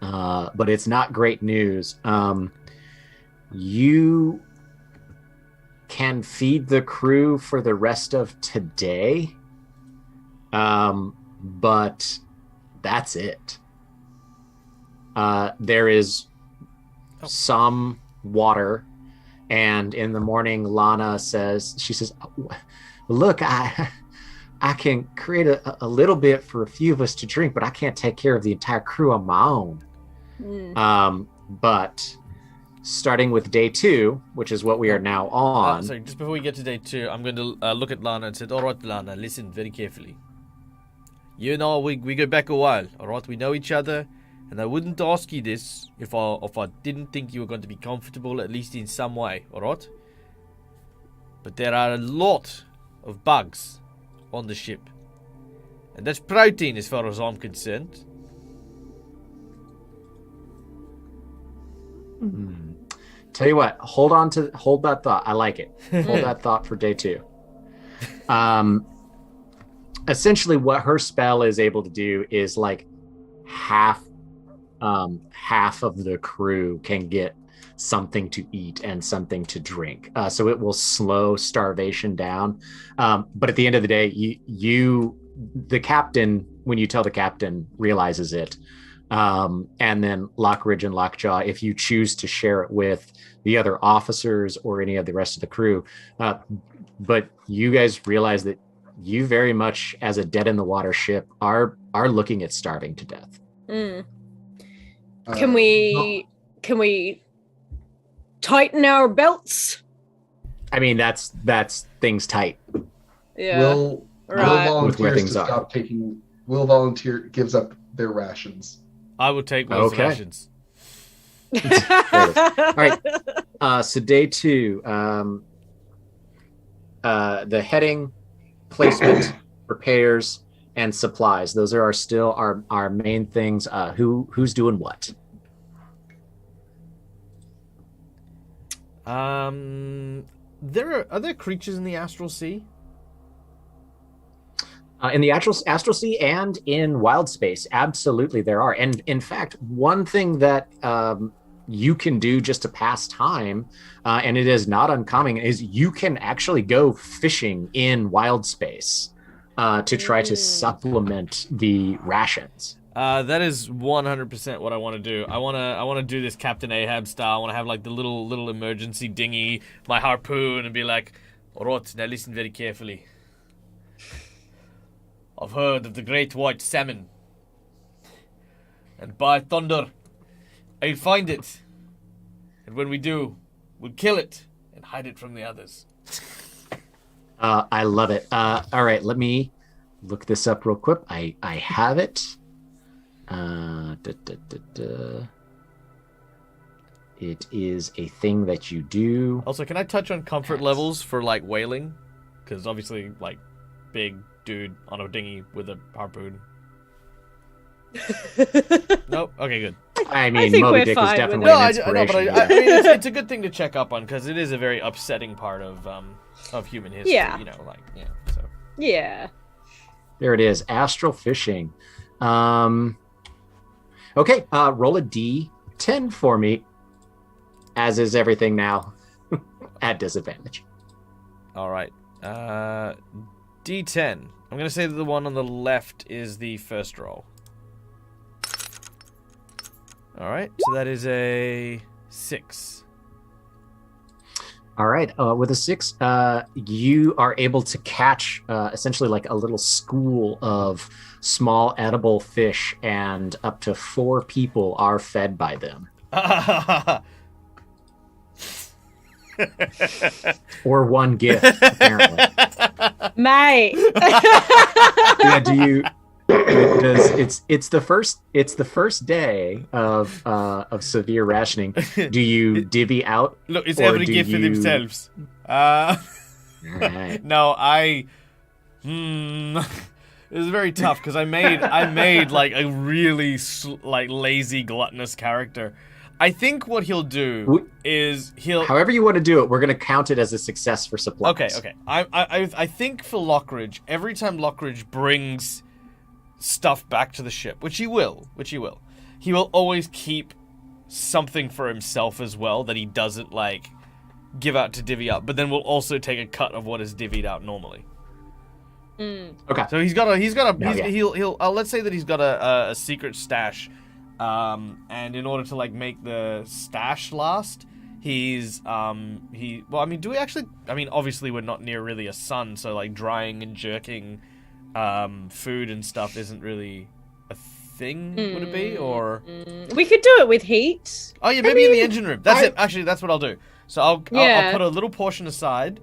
but it's not great news. You can feed the crew for the rest of today, but that's it. There is some water, and in the morning, Lana says, look, I can create a little bit for a few of us to drink, but I can't take care of the entire crew on my own. But starting with day 2, which is what we are now on. Sorry, just before we get to day 2, I'm going to look at Lana and say, all right, Lana, listen very carefully. You know, we go back a while, all right? We know each other. And I wouldn't ask you this if I didn't think you were going to be comfortable, at least in some way, alright? But there are a lot of bugs on the ship. And that's protein as far as I'm concerned. Tell you what, hold that thought. I like it. Hold that thought for day 2. Essentially what her spell is able to do is half of the crew can get something to eat and something to drink. So it will slow starvation down. But at the end of the day, the captain, when you tell the captain, realizes it. And then Lockridge and Lockjaw, if you choose to share it with the other officers or any of the rest of the crew. But you guys realize that you very much, as a dead in the water ship, are looking at starving to death. Can we tighten our belts? I mean, that's things tight. Yeah. Will volunteers to are. stop taking? Will volunteer gives up their rations. I would take those rations. All right. So day 2, the heading, placement, repairs, and supplies. Those are still our main things. Who's doing what? Are there creatures in the astral sea? In the astral sea and in wild space, absolutely there are. And in fact, one thing that you can do just to pass time, and it is not uncommon, is you can actually go fishing in wild space to try to supplement the rations. That is 100% what I want to do. I want to do this Captain Ahab style. I want to have like the little emergency dinghy, my harpoon, and be like, "Alright, now listen very carefully. I've heard of the great white salmon, and by thunder, I'll find it. And when we do, we'll kill it and hide it from the others." I love it. All right, let me look this up real quick. I have it. It is a thing that you do. Also, can I touch on comfort levels for like whaling? Because obviously, like, big dude on a dinghy with a harpoon. Nope. Okay, good. I mean, think Moby we're Dick is fine with definitely it. No, an I inspiration. know, but I mean, it's a good thing to check up on because it is a very upsetting part of human history. Yeah. You know, like, yeah. So. Yeah. There it is, astral fishing. Okay, roll a D10 for me, as is everything now, at disadvantage. All right. D10. I'm going to say that the one on the left is the first roll. All right. So that is a 6. All right, with a 6, you are able to catch essentially like a little school of small edible fish, and up to 4 people are fed by them. Or one gift, apparently. Mate. Yeah, do you? It's the first day of severe rationing. Do you divvy out? Look, it's or every do gift for you- themselves. All right. No, it was very tough because I made like a really lazy gluttonous character. I think what he'll do is However you want to do it, we're going to count it as a success for supplies. Okay. I think for Lockridge, every time Lockridge brings stuff back to the ship, which he will, he will always keep something for himself as well that he doesn't like give out to divvy up, but then we'll also take a cut of what is divvied out normally. Okay. So let's say that he's got a secret stash, and in order to like make the stash last, obviously we're not near really a sun, so like drying and jerking food and stuff isn't really a thing, would it be? Or We could do it with heat. oh yeah, maybe in the engine room. That's it. Actually, that's what I'll do. So I'll put a little portion aside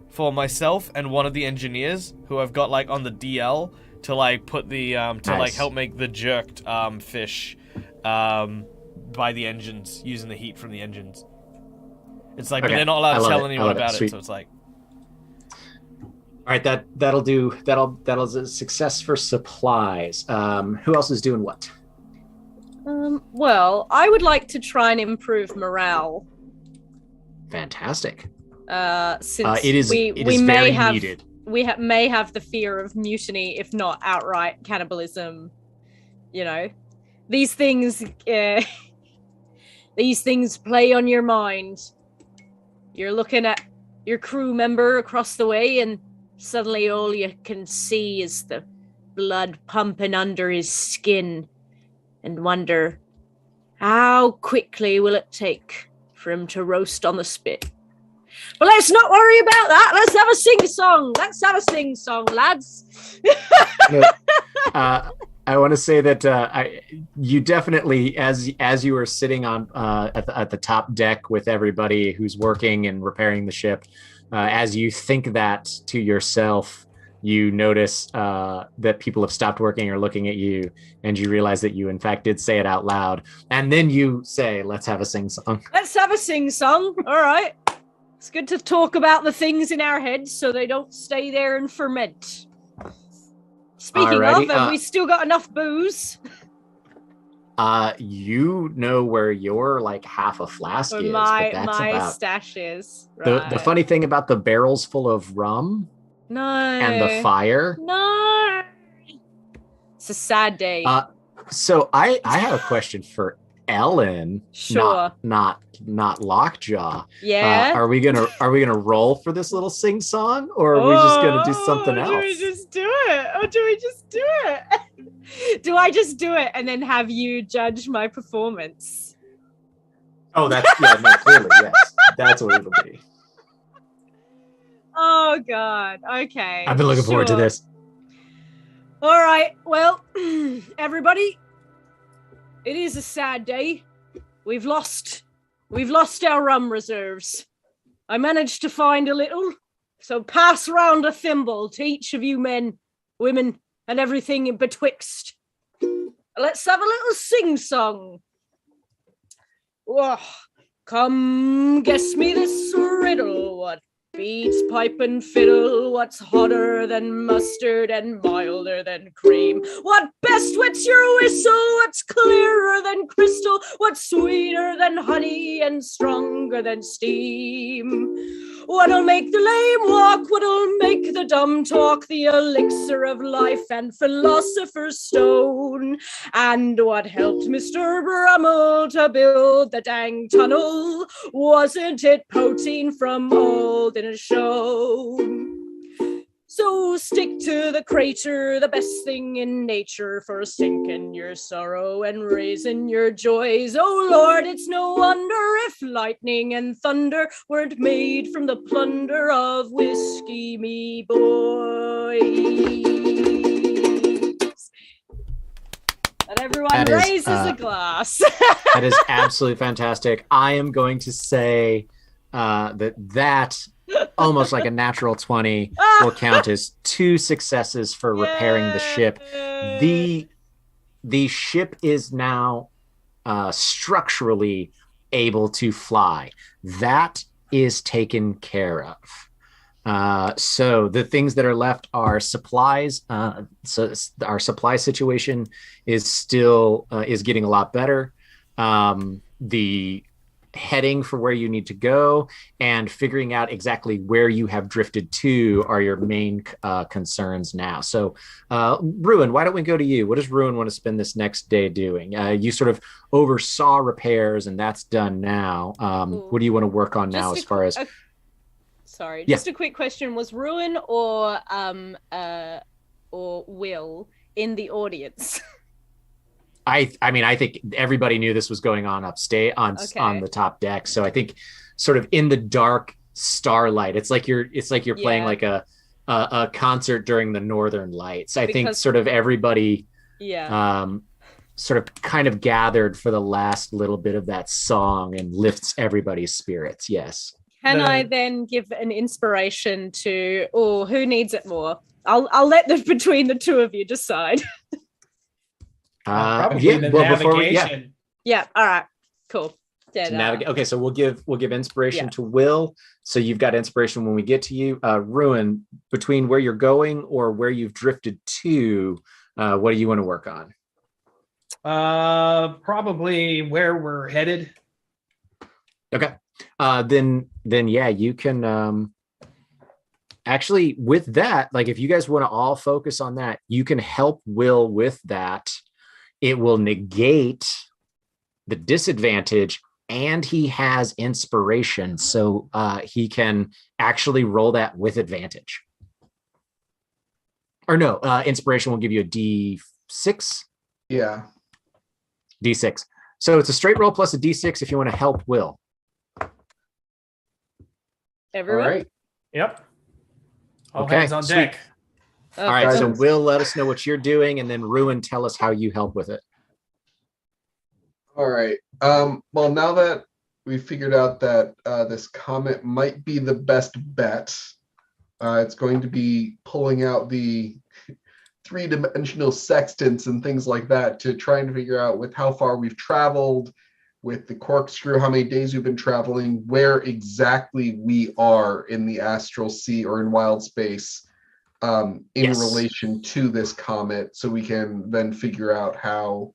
for myself and one of the engineers who I've got like on the DL to like put the like help make the jerked fish by the engines using the heat from the engines. It's like, Okay. but they're not allowed to tell I anyone love it. about it, Sweet. so it's like. All right, that'll do. That'll a success for supplies. Who else is doing what? Well, I would like to try and improve morale. Fantastic. Since It is we very may have needed. may have the fear of mutiny, if not outright cannibalism. You know, these things play on your mind. You're looking at your crew member across the way, and suddenly all you can see is the blood pumping under his skin, and wonder how quickly will it take for him to roast on the spit. But let's not worry about that. Let's have a sing-song, lads. I want to say that you definitely, as you were sitting on at the top deck with everybody who's working and repairing the ship, as you think that to yourself, you notice that people have stopped working or looking at you, and you realize that you in fact did say it out loud. And then you say, "Let's have a sing-song." Let's have a sing-song. All right. It's good to talk about the things in our heads so they don't stay there and ferment. Speaking Alrighty, of, have we still got enough booze? You know where your like half a flask Where is, my but that's about stash is. the Right. funny thing about the barrels full of rum No. and the fire. No. It's a sad day. So I have a question for Ellen. Sure. Not Lockjaw. Yeah. Are we gonna roll for this little sing song, or are we just gonna do something else? Do we just do it? Or do we just do it? Do I just do it and then have you judge my performance? Oh, no, clearly, yes. That's what it'll be. Oh God. Okay. I've been looking forward to this. All right. Well, everybody, it is a sad day. We've lost our rum reserves. I managed to find a little, so pass round a thimble to each of you men, women, and everything in betwixt. Let's have a little sing-song. Whoa. Come guess me this riddle. What beats pipe and fiddle? What's hotter than mustard and milder than cream? What best wets your whistle? What's clearer than crystal? What's sweeter than honey and stronger than steam? What'll make the lame walk? What'll make the dumb talk? The elixir of life and philosopher's stone. And what helped Mr. Brummel to build the dang tunnel? Wasn't it protein from old in a show? So stick to the crater, the best thing in nature for sinking your sorrow and raising your joys. Oh Lord, it's no wonder if lightning and thunder weren't made from the plunder of whiskey, me boys. And everyone raises a glass. That is absolutely fantastic. I am going to say that almost like a natural 20 will count as 2 successes for repairing the ship. The ship is now structurally able to fly. That is taken care of. So the things that are left are supplies. So our supply situation is still is getting a lot better. The heading for where you need to go and figuring out exactly where you have drifted to are your main concerns now. So Ruin, why don't we go to you? What does Ruin want to spend this next day doing? You sort of oversaw repairs and that's done now. What do you want to work on now as far as just a quick question. Was Ruin or Will in the audience? I mean, I think everybody knew this was going on upstate on the top deck. So I think sort of in the dark starlight, it's like you're playing like a concert during the Northern Lights. I think sort of everybody sort of kind of gathered for the last little bit of that song and lifts everybody's spirits. Yes. Can I then give an inspiration to who needs it more? I'll let between the two of you decide. Probably the navigation. Yeah. All right. Cool. Okay, so we'll give inspiration to Will. So you've got inspiration when we get to you. Ruin, between where you're going or where you've drifted to, what do you want to work on? Probably where we're headed. Okay. Then yeah, you can actually with that, like if you guys want to all focus on that, you can help Will with that. It will negate the disadvantage and he has inspiration. So he can actually roll that with advantage. Or no, inspiration will give you a D6. Yeah. D6. So it's a straight roll plus a D6 if you want to help Will. Everyone? All right. Yep. All Okay, hands on deck. All right, so Will, let us know what you're doing, and then Ruin, tell us how you help with it. All right. Well, now that we've figured out that this comet might be the best bet, it's going to be pulling out the 3-dimensional sextants and things like that to try and figure out with how far we've traveled, with the corkscrew, how many days we've been traveling, where exactly we are in the astral sea or in wild space. In relation to this comet, so we can then figure out how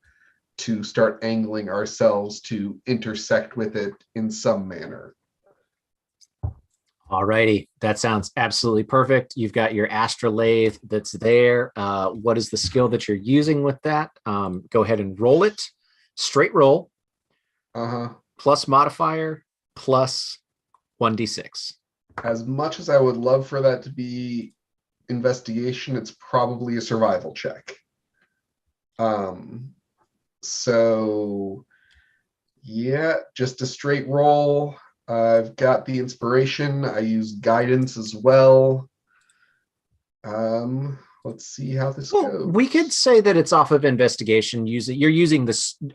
to start angling ourselves to intersect with it in some manner. Alrighty, that sounds absolutely perfect. You've got your astrolabe that's there. What is the skill that you're using with that? Go ahead and roll it. Straight roll. Plus modifier plus 1d6. As much as I would love for that to be investigation, it's probably a survival check. So yeah, just a straight roll. I've got the inspiration. I use guidance as well. Let's see how this goes. We could say that it's off of investigation. You're using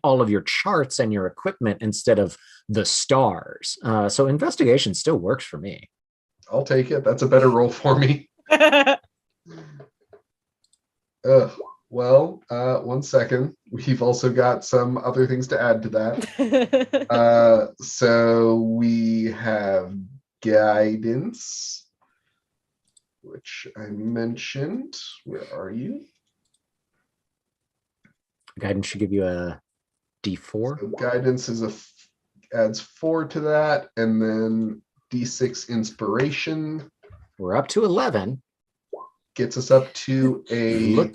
all of your charts and your equipment instead of the stars. So investigation still works for me. I'll take it. That's a better roll for me. Well, 1 second. We've also got some other things to add to that. So we have guidance, which I mentioned. Where are you? Guidance should give you a D4. So guidance adds 4 to that, and then D6 inspiration. We're up to 11. Gets us up to a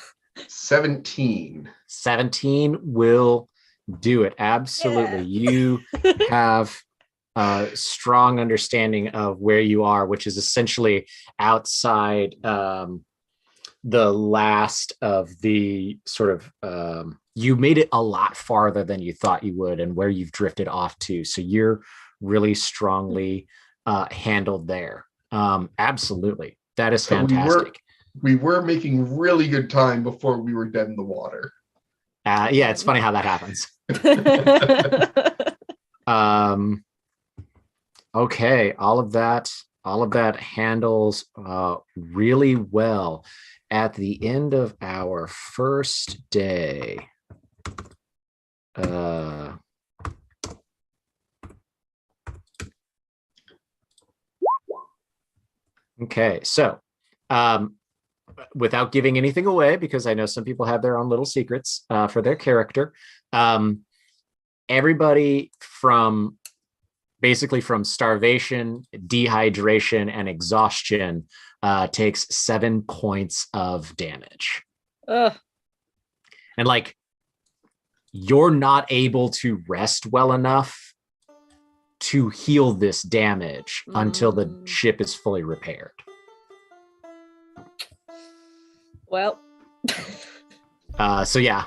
17. 17 will do it. Absolutely. Yeah. You have a strong understanding of where you are, which is essentially outside the last of the sort of you made it a lot farther than you thought you would and where you've drifted off to. So you're really strongly handled there. Absolutely. That is fantastic. We were making really good time before we were dead in the water. Yeah, it's funny how that happens. Okay, all of that handles really well. At the end of our first day, okay, so without giving anything away, because I know some people have their own little secrets for their character, everybody basically from starvation, dehydration, and exhaustion takes 7 points of damage. Ugh. And like, you're not able to rest well enough to heal this damage until the ship is fully repaired. Well, so yeah,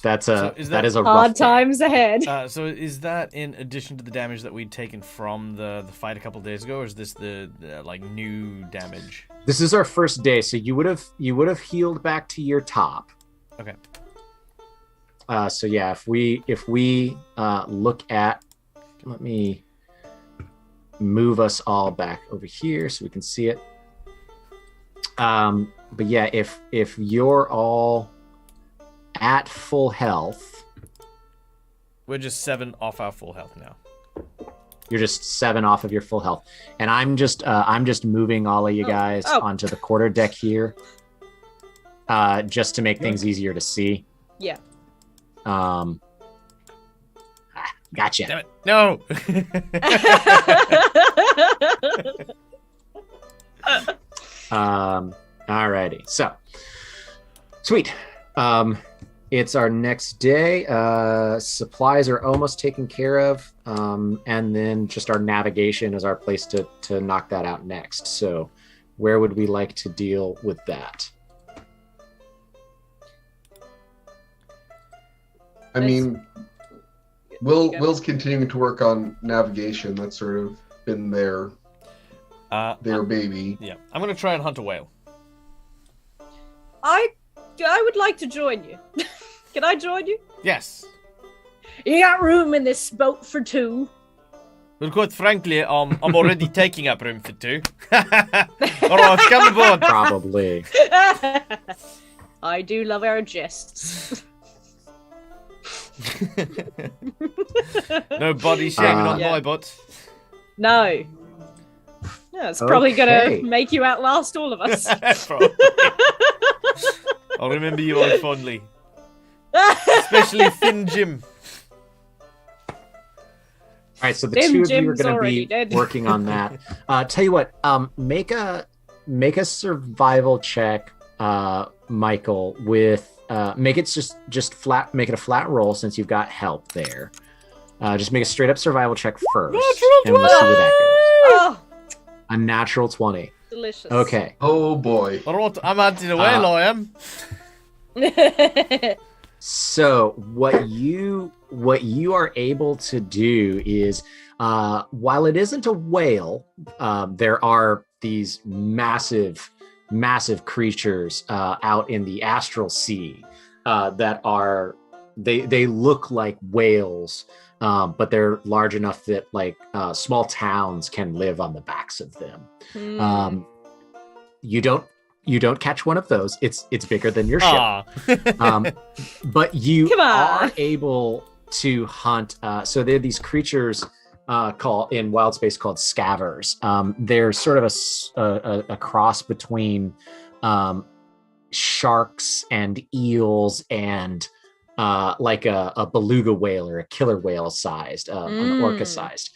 that is a hard rough times ahead. So is that in addition to the damage that we'd taken from the fight a couple of days ago, or is this the like new damage? This is our first day, so you would have healed back to your top. Okay. So yeah, if we look at, let me move us all back over here so we can see it. But yeah, if you're all at full health, we're just 7 off our full health now. You're just 7 off of your full health, and I'm just moving all of you guys onto the quarter deck here, just to make things easier to see. Yeah. Gotcha. Damn it! No. Alrighty, so sweet. It's our next day. Supplies are almost taken care of, and then just our navigation is our place to knock that out next. So where would we like to deal with that? I mean, Will's continuing to work on navigation. That's sort of been their baby. Yeah, I'm gonna try and hunt a whale. I would like to join you. Can I join you? Yes. You got room in this boat for 2? Well, quite frankly, I'm already taking up room for 2. Alright, come aboard. Probably. I do love our jests. No body shaming on my butt. No. Yeah, it's probably gonna make you outlast all of us. I'll remember you all fondly. Especially Thin Jim. All right, so the Dim two of you are Jim's going to already be dead. working on that. Tell you what, make a survival check, Michael. With make it just flat. Make it a flat roll since you've got help there. Just make a straight up survival check first, and we'll see where that goes. Oh, A natural 20. delicious. Okay. Oh boy. Alright, I'm hunting away, I am. So what you are able to do is, while it isn't a whale, there are these massive creatures out in the astral sea that are they look like whales, but they're large enough that like small towns can live on the backs of them. You don't catch one of those. It's bigger than your ship. But you Come on. are able to hunt. So there are these creatures called in wild space called scavers. They're sort of a cross between sharks and eels and like a beluga whale or a killer whale sized, an orca sized.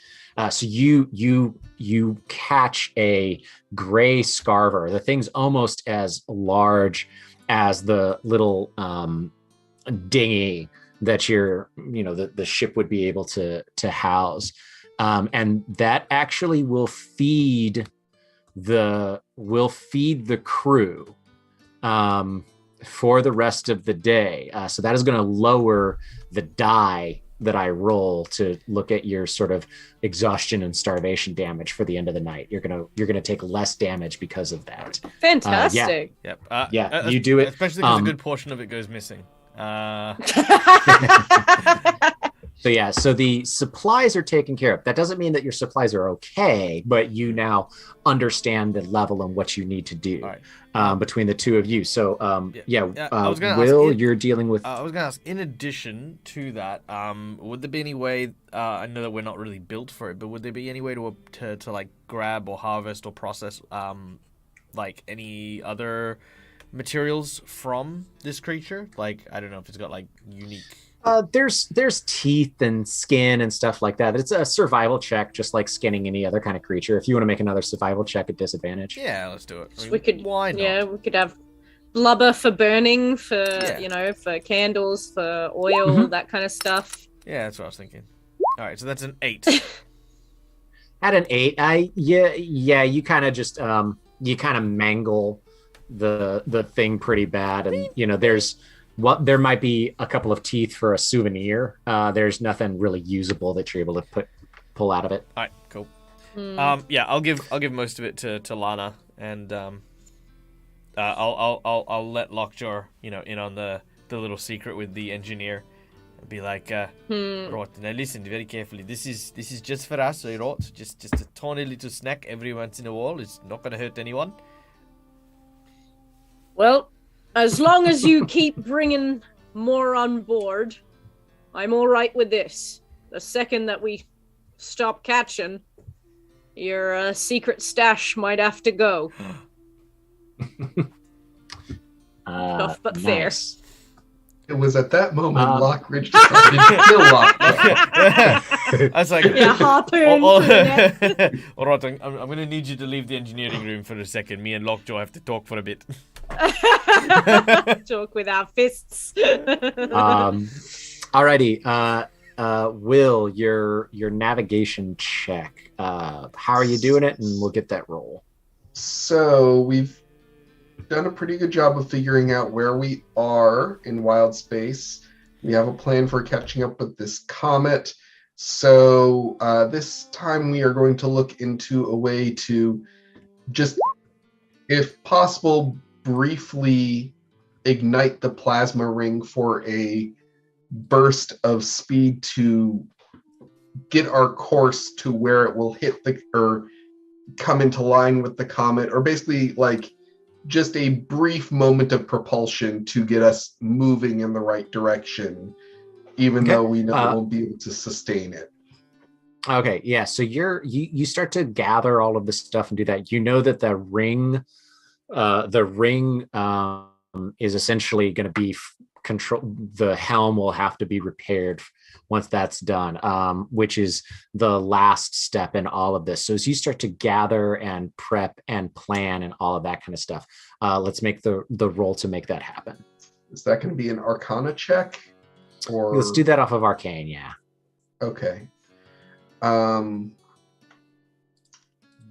So you catch a gray scarver. The thing's almost as large as the little dinghy that the ship would be able to house, and that actually will feed the crew for the rest of the day. So that is going to lower the die that I roll to look at your sort of exhaustion and starvation damage for the end of the night. You're gonna take less damage because of that. Fantastic. Yep. You do it. Especially because a good portion of it goes missing. So the supplies are taken care of. That doesn't mean that your supplies are okay, but you now understand the level and what you need to do between the two of you. So Will, you're dealing with. I was going to ask, in addition to that, would there be any way? I know that we're not really built for it, but would there be any way to like grab or harvest or process like any other materials from this creature? Like, I don't know if it's got like unique. There's teeth and skin and stuff like that. It's a survival check, just like skinning any other kind of creature. If you want to make another survival check at disadvantage. Yeah, let's do it. I mean, we could. Why not? Yeah, we could have blubber for burning, for for candles, for oil, that kind of stuff. Yeah, that's what I was thinking. All right, so that's an 8. At an 8, you kind of just you kind of mangle the thing pretty bad, and there might be a couple of teeth for a souvenir. There's nothing really usable that you're able to pull out of it. All right, cool. I'll give most of it to Lana, and I'll let Lockjaw in on the little secret with the engineer. I'll be like, right, now listen very carefully. This is just for us, right? Just a tiny little snack every once in a while. It's not gonna hurt anyone. Well, as long as you keep bringing more on board, I'm all right with this. The second that we stop catching, your secret stash might have to go. Tough but fair. It was at that moment Lockridge decided to kill Lockridge. I was like, harpoon. All right, I'm going to need you to leave the engineering room for a second. Me and Lockjaw have to talk for a bit. Talk with our fists. Alrighty. Will, your navigation check. How are you doing it? And we'll get that roll. So we've done a pretty good job of figuring out where we are in wild space. We have a plan for catching up with this comet. So this time we are going to look into a way to just, if possible, briefly ignite the plasma ring for a burst of speed to get our course to where it will hit or come into line with the comet, or basically like just a brief moment of propulsion to get us moving in the right direction, even though we know we won't be able to sustain it. Okay, yeah. So you start to gather all of this stuff and do that. You know that the ring is essentially going to be the helm will have to be repaired once that's done, which is the last step in all of this. So as you start to gather and prep and plan and all of that kind of stuff, let's make the roll to make that happen. Is that going to be an Arcana check? Or Let's do that off of Arcane, yeah. Okay.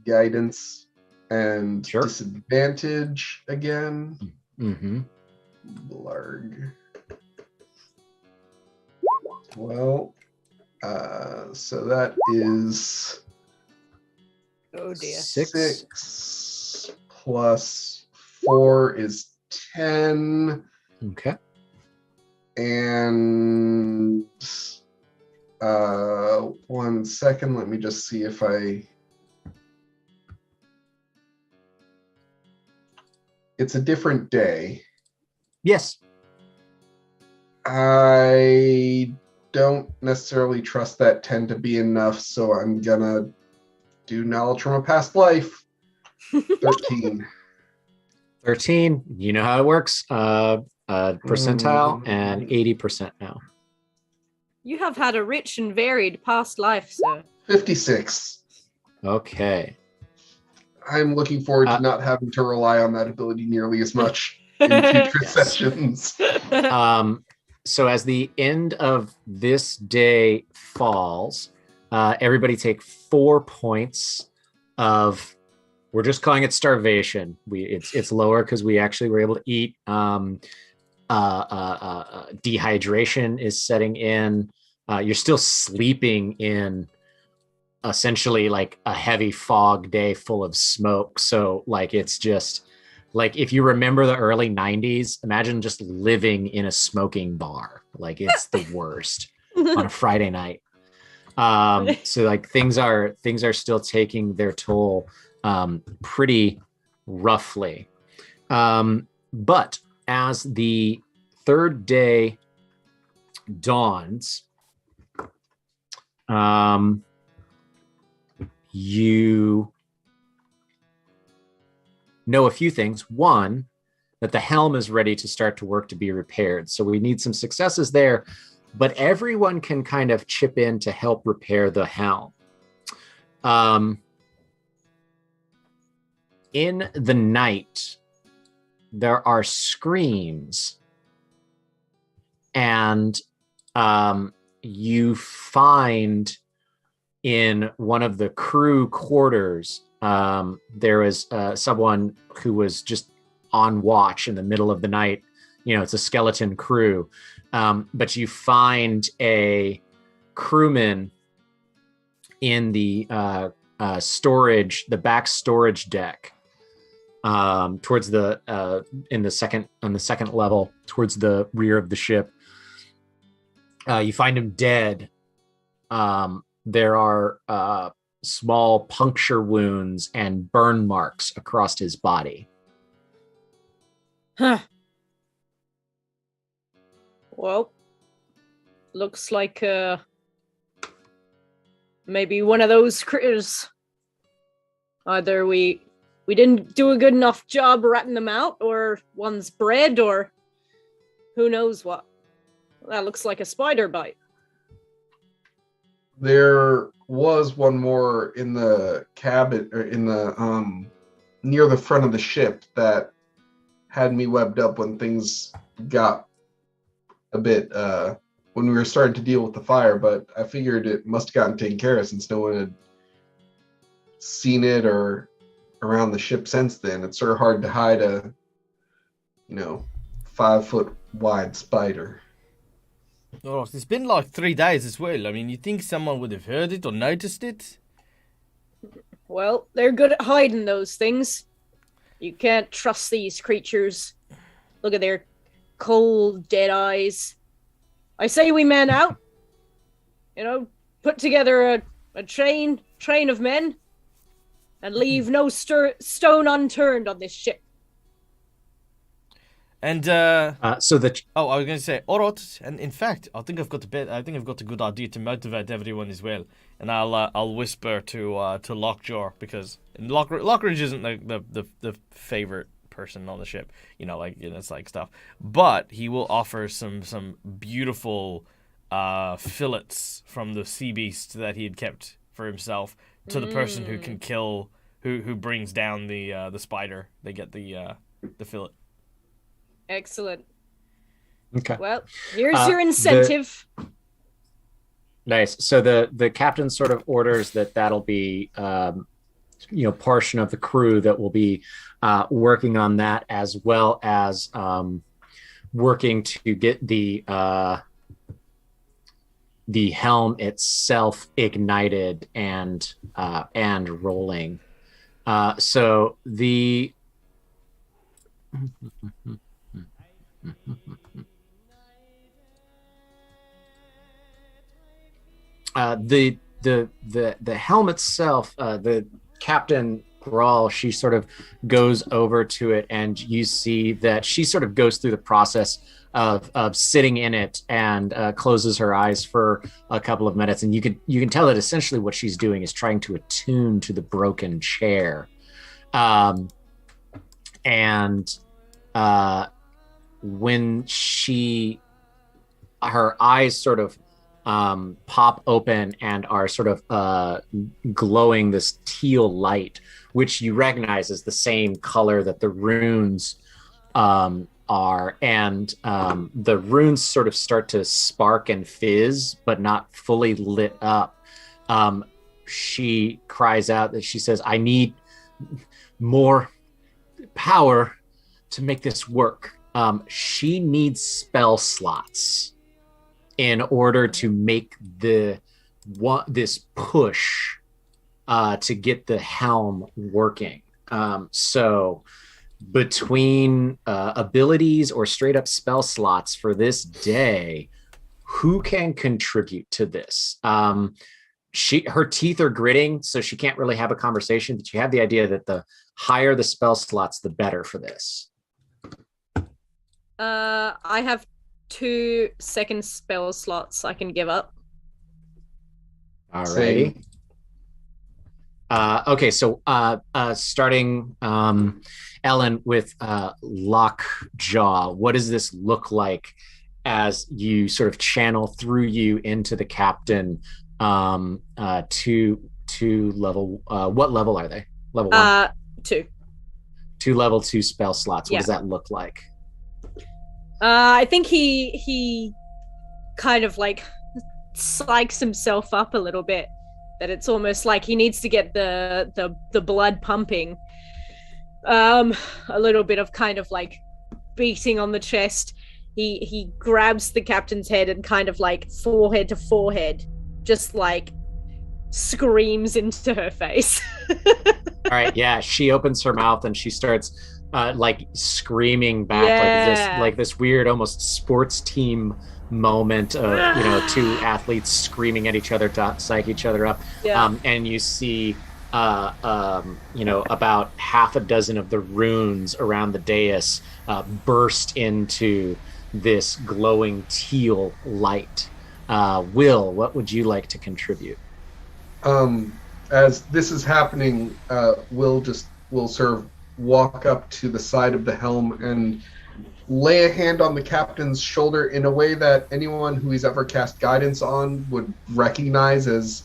Guidance and Sure. disadvantage again. Mm-hmm. Blarg. Well, so that is Oh dear. 6 plus 4 is 10. Okay. And 1 second, let me just see if it's a different day. Yes. I don't necessarily trust that 10 to be enough, so I'm gonna do knowledge from a past life. 13. 13. You know how it works. Percentile and 80% now. You have had a rich and varied past life, sir. 56. Okay. I'm looking forward to not having to rely on that ability nearly as much in future Yes. sessions. So as the end of this day falls, everybody take 4 points of, we're just calling it starvation. It's lower because we actually were able to eat. Dehydration is setting in. You're still sleeping in essentially like a heavy fog day full of smoke. So like it's just like if you remember the early 90s, imagine just living in a smoking bar. Like it's the worst on a Friday night. So like things are still taking their toll pretty roughly. But as the third day dawns, you know a few things. One, that the helm is ready to start to work to be repaired. So we need some successes there, but everyone can kind of chip in to help repair the helm. In the night, there are screams, and you find in one of the crew quarters, there is someone who was just on watch in the middle of the night. You know, it's a skeleton crew, but you find a crewman in the storage, the back storage deck, towards the on the second level, towards the rear of the ship. You find him dead. There are small puncture wounds and burn marks across his body. Huh. Well, looks like maybe one of those critters. Either we didn't do a good enough job ratting them out, or one's bred, or who knows what. That looks like a spider bite. There was one more in the cabin, or in the near the front of the ship, that had me webbed up when things got a bit when we were starting to deal with the fire, but I figured it must have gotten taken care of since no one had seen it or around the ship since then. It's sort of hard to hide a 5-foot wide spider. Oh, it's been like 3 days as well. I mean, you think someone would have heard it or noticed it? Well, they're good at hiding those things. You can't trust these creatures. Look at their cold, dead eyes. I say we man out. Put together a train of men, and leave no stone unturned on this ship. And so I was going to say, all right. And in fact, I think I've got a good idea to motivate everyone as well. And I'll whisper to Lockjaw, because Lockridge isn't the favorite person on the ship. It's like stuff. But he will offer some beautiful fillets from the sea beast that he had kept for himself to the person who can kill, who brings down the spider. They get the fillet. Excellent. Okay. Well, here's your incentive. Nice. So the captain sort of orders that'll be portion of the crew that will be working on that, as well as working to get the helm itself ignited and rolling. So the the helm itself, the Captain Grawl, she sort of goes over to it, and you see that she sort of goes through the process of sitting in it and closes her eyes for a couple of minutes, and you can tell that essentially what she's doing is trying to attune to the broken chair, and when her eyes sort of pop open and are sort of glowing this teal light, which you recognize as the same color that the runes are, and the runes sort of start to spark and fizz, but not fully lit up. She cries out that she says, "I need more power to make this work." She needs spell slots in order to make this push to get the helm working. So between abilities or straight up spell slots for this day, who can contribute to this? Her teeth are gritting, so she can't really have a conversation, but you have the idea that the higher the spell slots, the better for this. I have 2 second spell slots I can give up. Alrighty. Okay, so starting Ellen with Lockjaw, what does this look like as you sort of channel through you into the captain to level? What level are they? Level 1? 2. 2 level 2 spell slots. What does that look like? I think he kind of like psychs himself up a little bit, that it's almost like he needs to get the blood pumping. A little bit of kind of like beating on the chest. He grabs the captain's head and kind of like forehead to forehead, just like screams into her face. All right, yeah, she opens her mouth and she starts like screaming back, like this weird almost sports team moment of 2 athletes screaming at each other to psych each other up. And you see about half a dozen of the runes around the dais burst into this glowing teal light. Will, what would you like to contribute? As this is happening, will sort of walk up to the side of the helm and lay a hand on the captain's shoulder in a way that anyone who he's ever cast guidance on would recognize as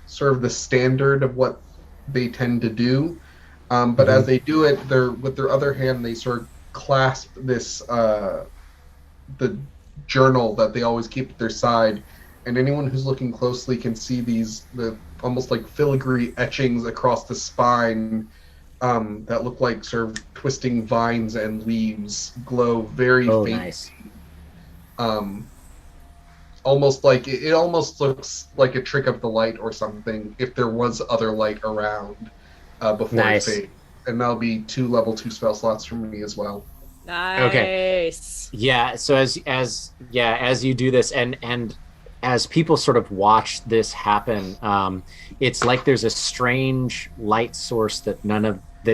sort of the standard of what they tend to do. But as they do it, with their other hand, they sort of clasp this the journal that they always keep at their side, and anyone who's looking closely can see the almost like filigree etchings across the spine that look like sort of twisting vines and leaves glow very faintly. Nice. Almost like it almost looks like a trick of the light or something if there was other light around before it fades. And that'll be 2 level 2 spell slots for me as well. Nice. Okay. Yeah. So as you do this, and as people sort of watch this happen, it's like there's a strange light source that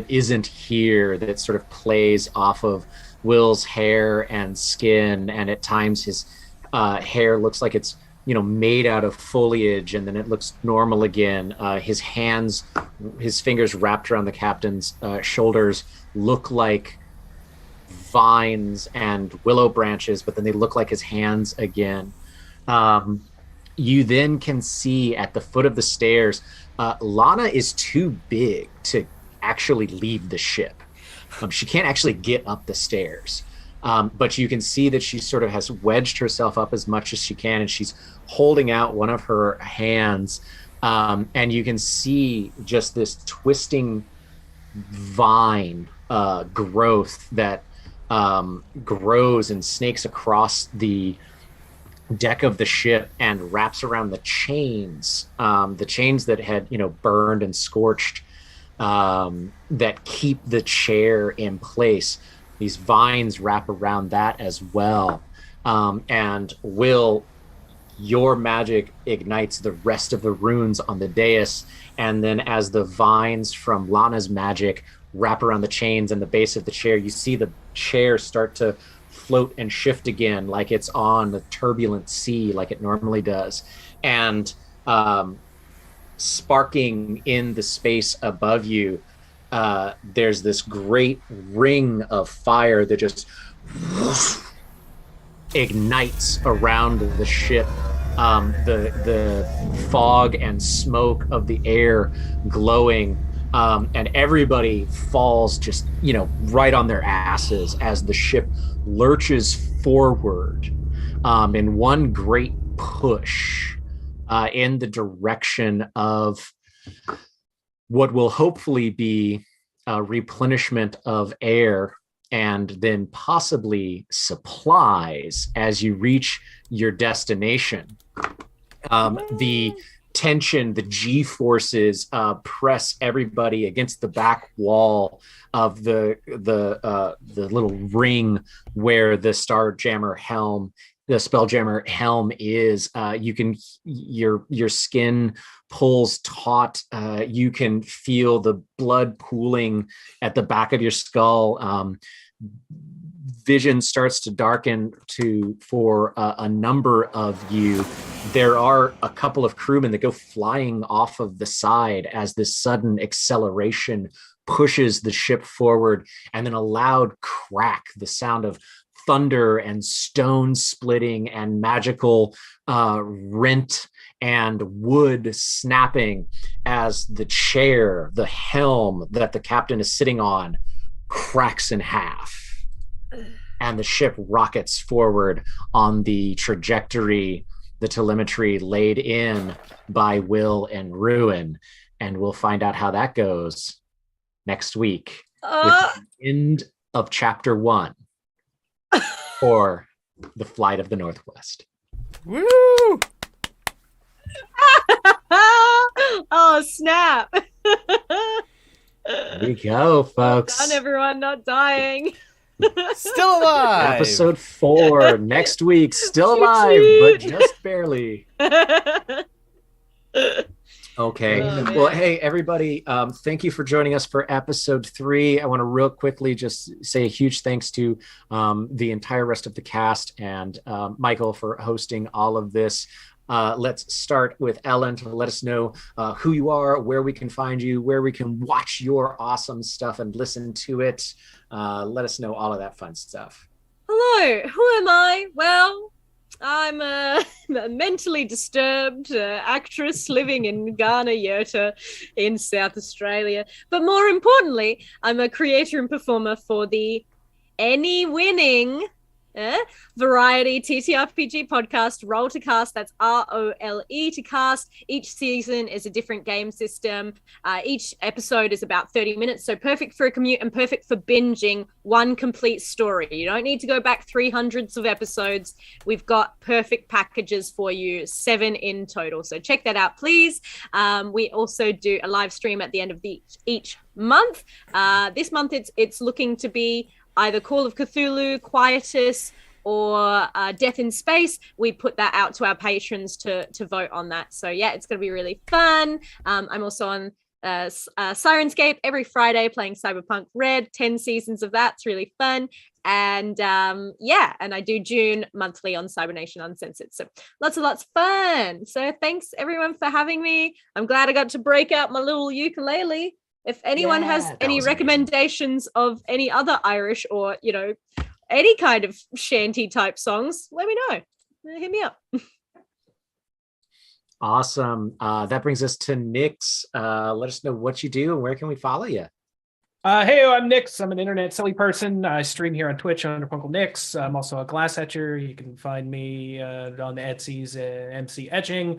isn't here, that sort of plays off of Will's hair and skin, and at times his hair looks like it's made out of foliage, and then it looks normal again. His fingers wrapped around the captain's shoulders look like vines and willow branches, but then they look like his hands again. You then can see at the foot of the stairs, Lana is too big to actually leave the ship. She can't actually get up the stairs. But you can see that she sort of has wedged herself up as much as she can, and she's holding out one of her hands. And you can see just this twisting vine growth that grows and snakes across the deck of the ship and wraps around the chains that had burned and scorched, that keep the chair in place. These vines wrap around that as well. And Will, your magic ignites the rest of the runes on the dais, and then as the vines from Lana's magic wrap around the chains and the base of the chair, you see the chair start to float and shift again, like it's on a turbulent sea, like it normally does. And sparking in the space above you, there's this great ring of fire that just ignites around the ship. The fog and smoke of the air glowing, and everybody falls just right on their asses as the ship lurches forward in one great push in the direction of what will hopefully be a replenishment of air and then possibly supplies as you reach your destination. The tension, the G-forces press everybody against the back wall of the little ring where the Spelljammer helm is. You can your skin pulls taut. You can feel the blood pooling at the back of your skull. Vision starts to darken for a number of you. There are a couple of crewmen that go flying off of the side as this sudden acceleration pushes the ship forward, and then a loud crack, the sound of thunder and stone splitting and magical rent and wood snapping as the chair, the helm that the captain is sitting on, cracks in half. And the ship rockets forward on the trajectory, the telemetry laid in by Will and Ruin. And we'll find out how that goes next week with the end of chapter 1 for The Flight of the Northwest. Woo! Oh, snap. There we go, folks. Well done, everyone, not dying. Still alive. Episode 4 next week. Still alive, but just barely. Okay. Well, hey, everybody. Thank you for joining us for episode 3. I want to real quickly just say a huge thanks to the entire rest of the cast and Michael for hosting all of this. Let's start with Ellen to let us know who you are, where we can find you, where we can watch your awesome stuff and listen to it. Let us know all of that fun stuff. Hello, who am I? Well, I'm a mentally disturbed actress living in Ghana, Yurta, in South Australia. But more importantly, I'm a creator and performer for the winning variety TTRPG podcast, Roll to Cast. That's ROLE to cast. Each season is a different game system. Each episode is about 30 minutes, so perfect for a commute and perfect for binging one complete story. You don't need to go back 300s of episodes. We've got perfect packages for you, 7 in total. So check that out, please. We also do a live stream at the end of each month. This month it's looking to be either Call of Cthulhu, Quietus, or Death in Space. We put that out to our patrons to vote on that. So yeah, it's going to be really fun. I'm also on Sirenscape every Friday playing Cyberpunk Red, 10 seasons of that. It's really fun. And and I do June monthly on Cybernation Uncensored. So lots of fun. So thanks everyone for having me. I'm glad I got to break out my little ukulele. If anyone has Yeah, that any was amazing. recommendations of any other Irish or, any kind of shanty type songs, let me know. Hit me up. Awesome. That brings us to Nyx. Let us know what you do and where can we follow you? Hey, I'm Nyx. I'm an internet silly person. I stream here on Twitch under Punkle Nyx. I'm also a glass etcher. You can find me on the Etsy's MC Etching.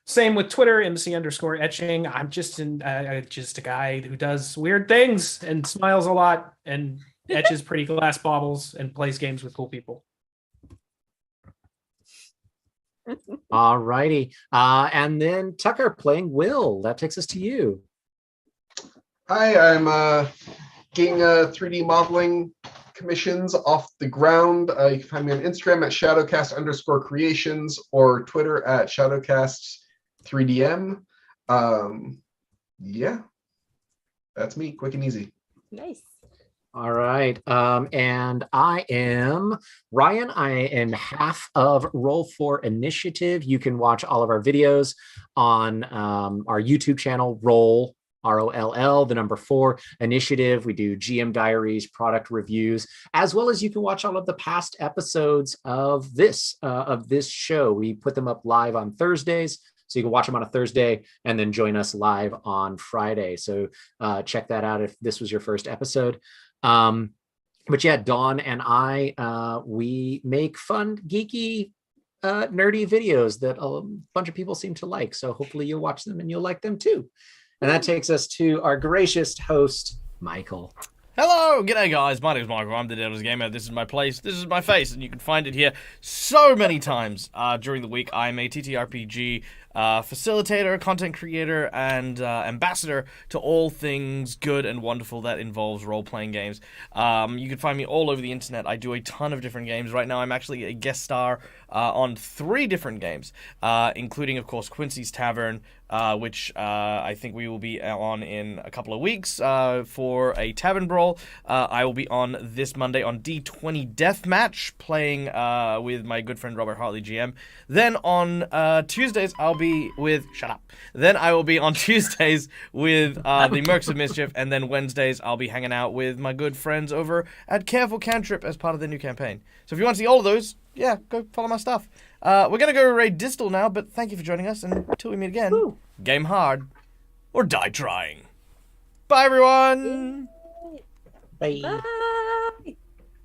Same with Twitter, MC_etching. I'm just just a guy who does weird things and smiles a lot and etches pretty glass baubles and plays games with cool people. All righty. And then Tucker playing Will. That takes us to you. Hi, I'm getting 3D modeling commissions off the ground. You can find me on Instagram at shadowcast_creations or Twitter at shadowcast3dm. Yeah, that's me, quick and easy. Nice. All right. And I am Ryan. I am half of Roll4 Initiative. You can watch all of our videos on our YouTube channel, Roll. ROLL, the number 4 initiative. We do GM diaries, product reviews, as well as you can watch all of the past episodes of this show. We put them up live on Thursdays, so you can watch them on a Thursday and then join us live on Friday. So check that out if this was your first episode. But yeah, Dawn and I, we make fun, geeky, nerdy videos that a bunch of people seem to like. So hopefully you'll watch them and you'll like them too. And that takes us to our gracious host, Michael. Hello, g'day guys, my name is Michael, I'm the Devil's Gamer, this is my place, this is my face, and you can find it here so many times during the week. I'm a TTRPG facilitator, content creator, and ambassador to all things good and wonderful that involves role-playing games. You can find me all over the internet. I do a ton of different games. Right now I'm actually a guest star on 3 different games, including, of course, Quincy's Tavern, which I think we will be on in a couple of weeks for a tavern brawl. I will be on this Monday on D20 Deathmatch, playing with my good friend Robert Hartley, GM. Then on Tuesdays, I'll be with... Shut up. Then I will be on Tuesdays with the Mercs of Mischief, and then Wednesdays, I'll be hanging out with my good friends over at Careful Cantrip as part of the new campaign. So if you want to see all of those, yeah, go follow my stuff. We're going to go raid Distal now, but thank you for joining us, and until we meet again, game hard or die trying. Bye, everyone! Bye. Bye.